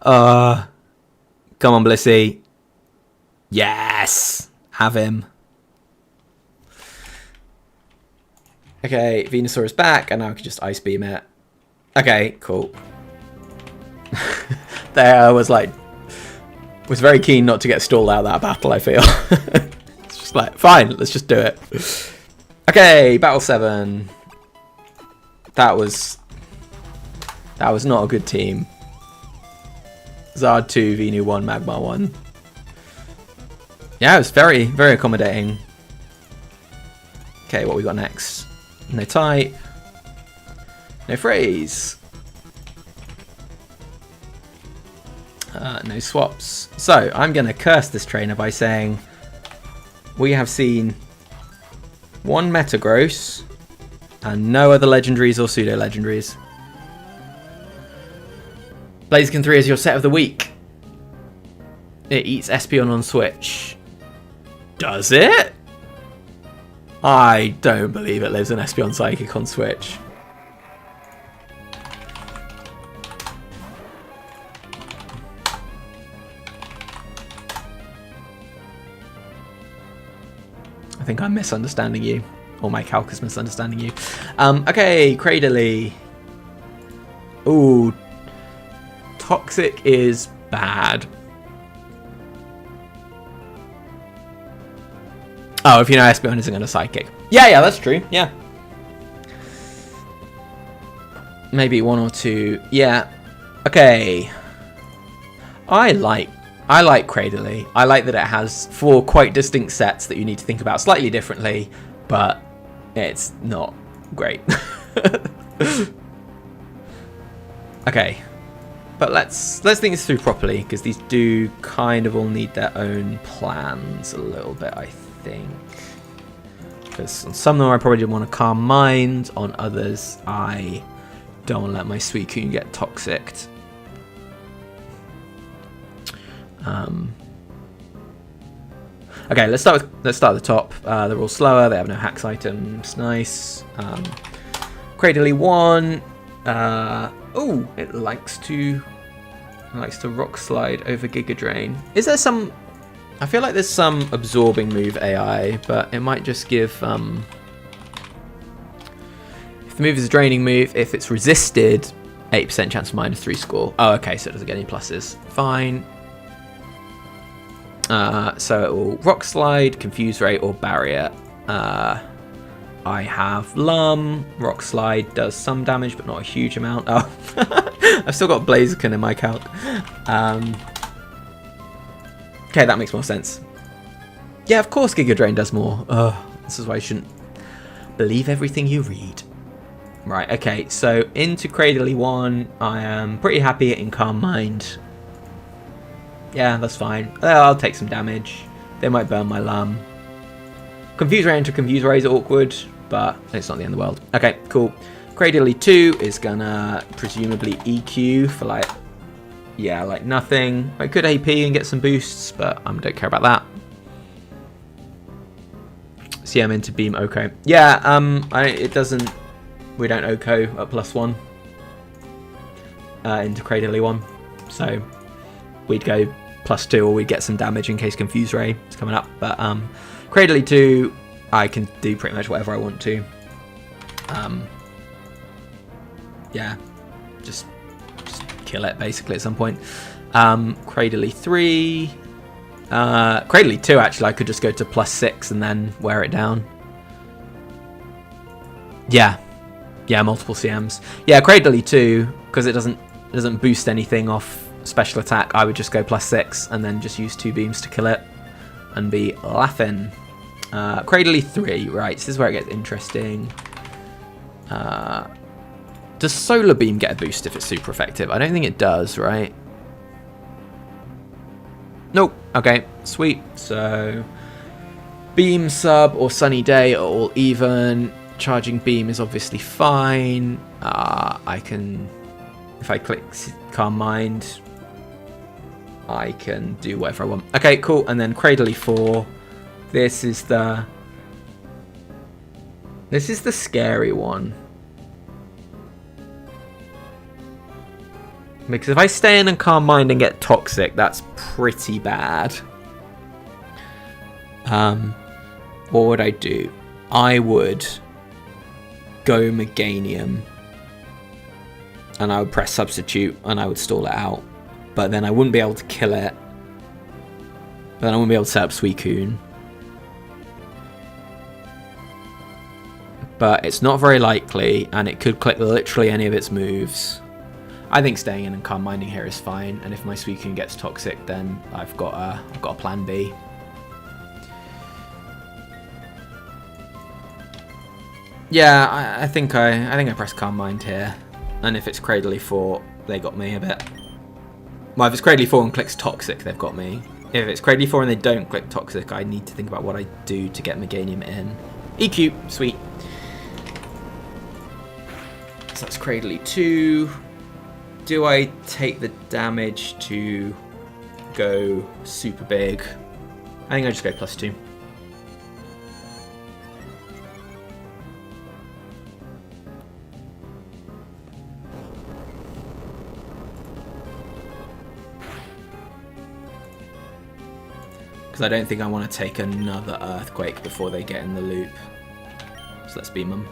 Come on, Blissey. Yes! Have him. Okay, Venusaur is back, and now I can just Ice Beam it. Okay, cool. There I was like... was very keen not to get stalled out of that battle, I feel. It's just like, fine, let's just do it. Okay, Battle 7. That was not a good team. Zard 2, Venu 1, Magmar 1. Yeah, it was very, very accommodating. Okay, what we got next? No type. No phrase. No swaps. So, I'm going to curse this trainer by saying we have seen 1 Metagross and no other legendaries or pseudo-legendaries. Blaziken 3 is your set of the week. It eats Espeon on Switch. Does it? I don't believe it lives an Espeon Psychic on Switch. I think I'm misunderstanding you. Or my calc is misunderstanding you. Okay, Cradily. Ooh. Toxic is bad. Oh, if you know Espeon isn't going to Psychic. Yeah, that's true. Yeah. Maybe 1 or 2. Yeah. Okay. I like Cradily. I like that it has 4 quite distinct sets that you need to think about slightly differently, but it's not great. Okay. But let's think this through properly, because these do kind of all need their own plans a little bit, I think. Because on some of them I probably didn't want to Calm Mind, on others I don't want to let my Suicune get toxicked. Okay, let's start at the top. They're all slower, they have no hacks items, nice. Cradily 1. Oh, it likes to Rock Slide over Giga Drain. Is there some? I feel like there's some absorbing move AI, but it might just give. If the move is a draining move, if it's resisted, 8% chance of -3 score. Oh, okay, so it doesn't get any pluses. Fine. So it will Rock Slide, Confuse Ray, or Barrier. I have Lum. Rock Slide does some damage, but not a huge amount. Oh, I've still got Blaziken in my calc. Okay, that makes more sense. Yeah, of course Giga Drain does more. This is why you shouldn't believe everything you read. Right, okay, so into Cradily 1, I am pretty happy in Calm Mind. Yeah, that's fine. I'll take some damage. They might burn my Lum. Confuse Ray into Confuse Ray is awkward, but it's not the end of the world. Okay, cool. Cradily 2 is gonna presumably EQ for like, yeah, like nothing. I could AP and get some boosts, but I don't care about that. CM into Beam Oko. Yeah, it doesn't, we don't Oko at +1 into Cradily 1, so we'd go +2 or we'd get some damage in case Confuse Ray is coming up, but Cradily 2, I can do pretty much whatever I want to. Yeah, just kill it basically at some point. Cradily 3, Cradily 2 actually I could just go to +6 and then wear it down. Yeah, multiple CMs. Yeah, Cradily 2, because it doesn't boost anything off special attack, I would just go +6 and then just use 2 beams to kill it and be laughing. Cradily 3, right, so this is where it gets interesting. Does Solar Beam get a boost if it's super effective? I don't think it does, right? Nope. Okay, sweet. So Beam, Sub, or Sunny Day are all even. Charging Beam is obviously fine. I can, if I click Calm Mind, I can do whatever I want. Okay, cool. And then Cradily 4. This is the scary one. Because if I stay in and Calm Mind and get Toxic, that's pretty bad. What would I do? I would go Meganium. And I would press Substitute and I would stall it out. But then I wouldn't be able to kill it. But then I wouldn't be able to set up Suicune. But it's not very likely, and it could click literally any of its moves. I think staying in and Calm Minding here is fine, and if my Suicune gets Toxic, then I've got a plan B. Yeah, I think I press Calm Mind here, and if it's Cradily 4, they got me a bit. Well, if it's Cradily 4 and clicks Toxic, they've got me. If it's Cradily 4 and they don't click Toxic, I need to think about what I do to get Meganium in. EQ, sweet. So that's Cradily 2. Do I take the damage to go super big? I think I just go +2. Because I don't think I want to take another Earthquake before they get in the loop. So let's beam them.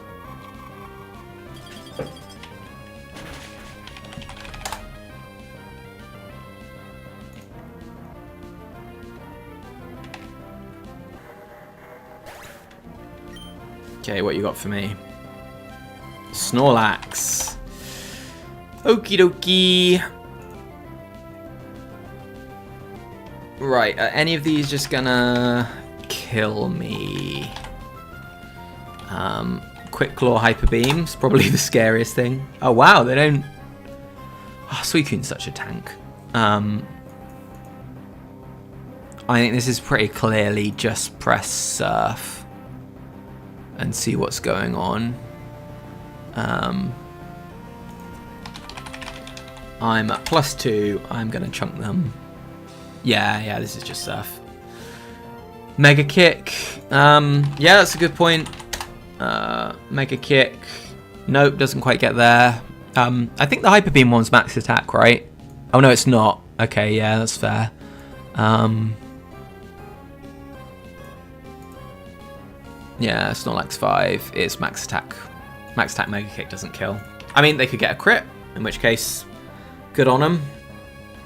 Okay, what you got for me? Snorlax. Okie dokie. Right, are any of these just gonna kill me? Quick Claw Hyper Beam's probably the scariest thing. Oh wow, they don't... Oh, Suicune's such a tank. I think this is pretty clearly just press Surf and see what's going on. I'm at +2. I'm gonna chunk them. Yeah, this is just Surf. Mega Kick. Yeah, that's a good point. Mega Kick. Nope, doesn't quite get there. I think the Hyper Beam one's max attack, right? Oh no, it's not. Okay, yeah, that's fair. Yeah, Snorlax 5 is max attack. Max attack Mega Kick doesn't kill. I mean, they could get a crit, in which case, good on them.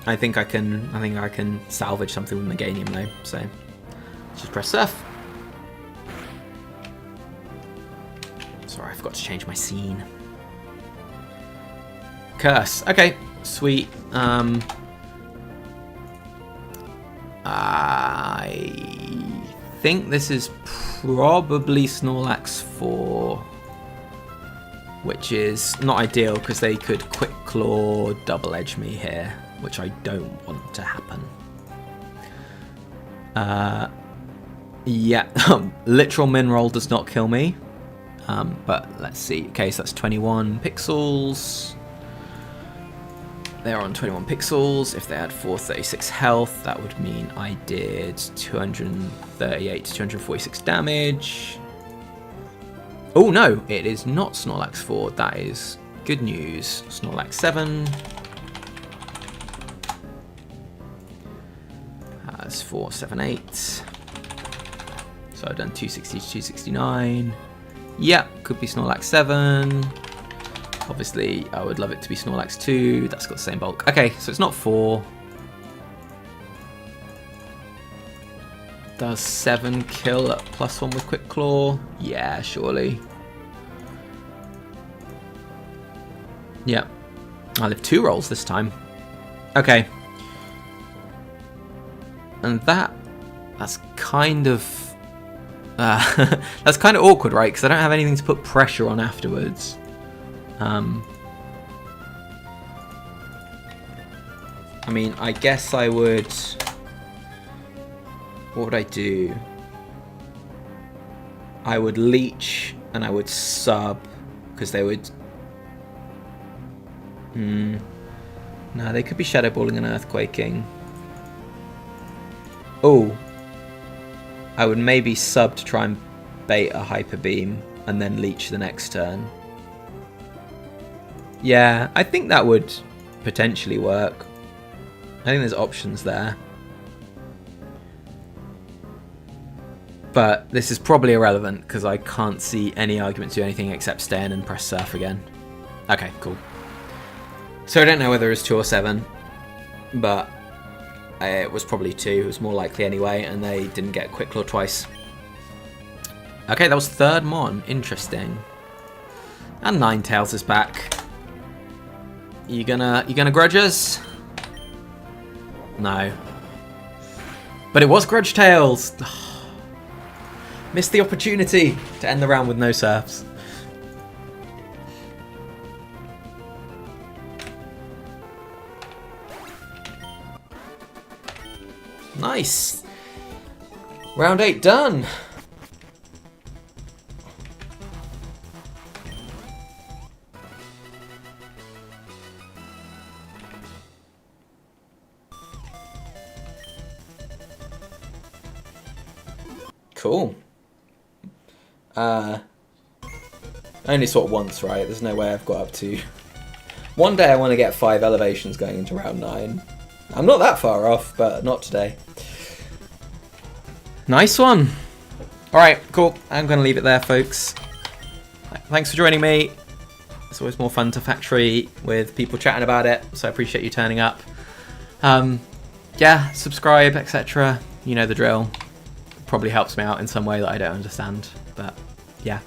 I think I can salvage something with Meganium though. So, just press Surf. forgot to change my scene. Curse. Okay, sweet. I think this is probably Snorlax 4, which is not ideal because they could Quick Claw double edge me here, which I don't want to happen. Yeah, literal min roll does not kill me, but let's see. Okay, so that's 21 pixels. They're on 21 pixels. If they had 436 health, that would mean I did 238 to 246 damage. Oh no, it is not Snorlax 4. That is good news. Snorlax 7. That's 478. So I've done 260 to 269. Yeah, could be Snorlax 7. Obviously, I would love it to be Snorlax 2. That's got the same bulk. Okay, so it's not 4. Does 7 kill at +1 with Quick Claw? Yeah, surely. Yeah. I live 2 rolls this time. Okay. And that's kind of... that's kind of awkward, right? Because I don't have anything to put pressure on afterwards. I mean, I guess I would... What would I do? I would leech and I would sub, because they would... No, they could be Shadow Balling and Earthquaking. Oh. I would maybe sub to try and bait a Hyper Beam and then leech the next turn. Yeah, I think that would potentially work. I think there's options there. But this is probably irrelevant because I can't see any argument to do anything except stay in and press Surf again. Okay, cool. So I don't know whether it's 2 or 7, but it was probably 2. It was more likely anyway, and they didn't get Quick Claw twice. Okay, that was third Mon. Interesting. And Ninetales is back. You gonna grudge us? No. But it was Grudge Tails. Missed the opportunity to end the round with no surfs. Nice. Round 8 done. Cool. I only sort once, right? There's no way I've got up to... One day I want to get 5 elevations going into round 9. I'm not that far off, but not today. Nice one. Alright, cool. I'm going to leave it there, folks. Thanks for joining me. It's always more fun to factory with people chatting about it, so I appreciate you turning up. Yeah, subscribe, etc. You know the drill. Probably helps me out in some way that I don't understand, but yeah.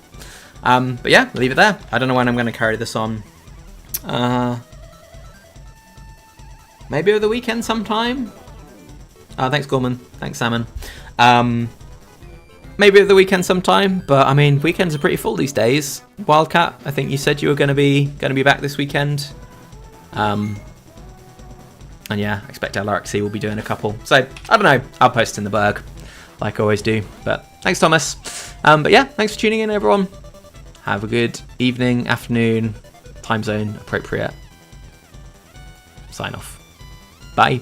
But yeah, leave it there. I don't know when I'm going to carry this on. Maybe over the weekend sometime. Thanks, Gorman. Thanks, Salmon. Maybe over the weekend sometime. But I mean, weekends are pretty full these days. Wildcat, I think you said you were going to be back this weekend. And yeah, I expect LRXC will be doing a couple. So I don't know. I'll post in the Berg, like I always do. But thanks, Thomas. But yeah, thanks for tuning in, everyone. Have a good evening, afternoon, time zone appropriate. Sign off. Bye.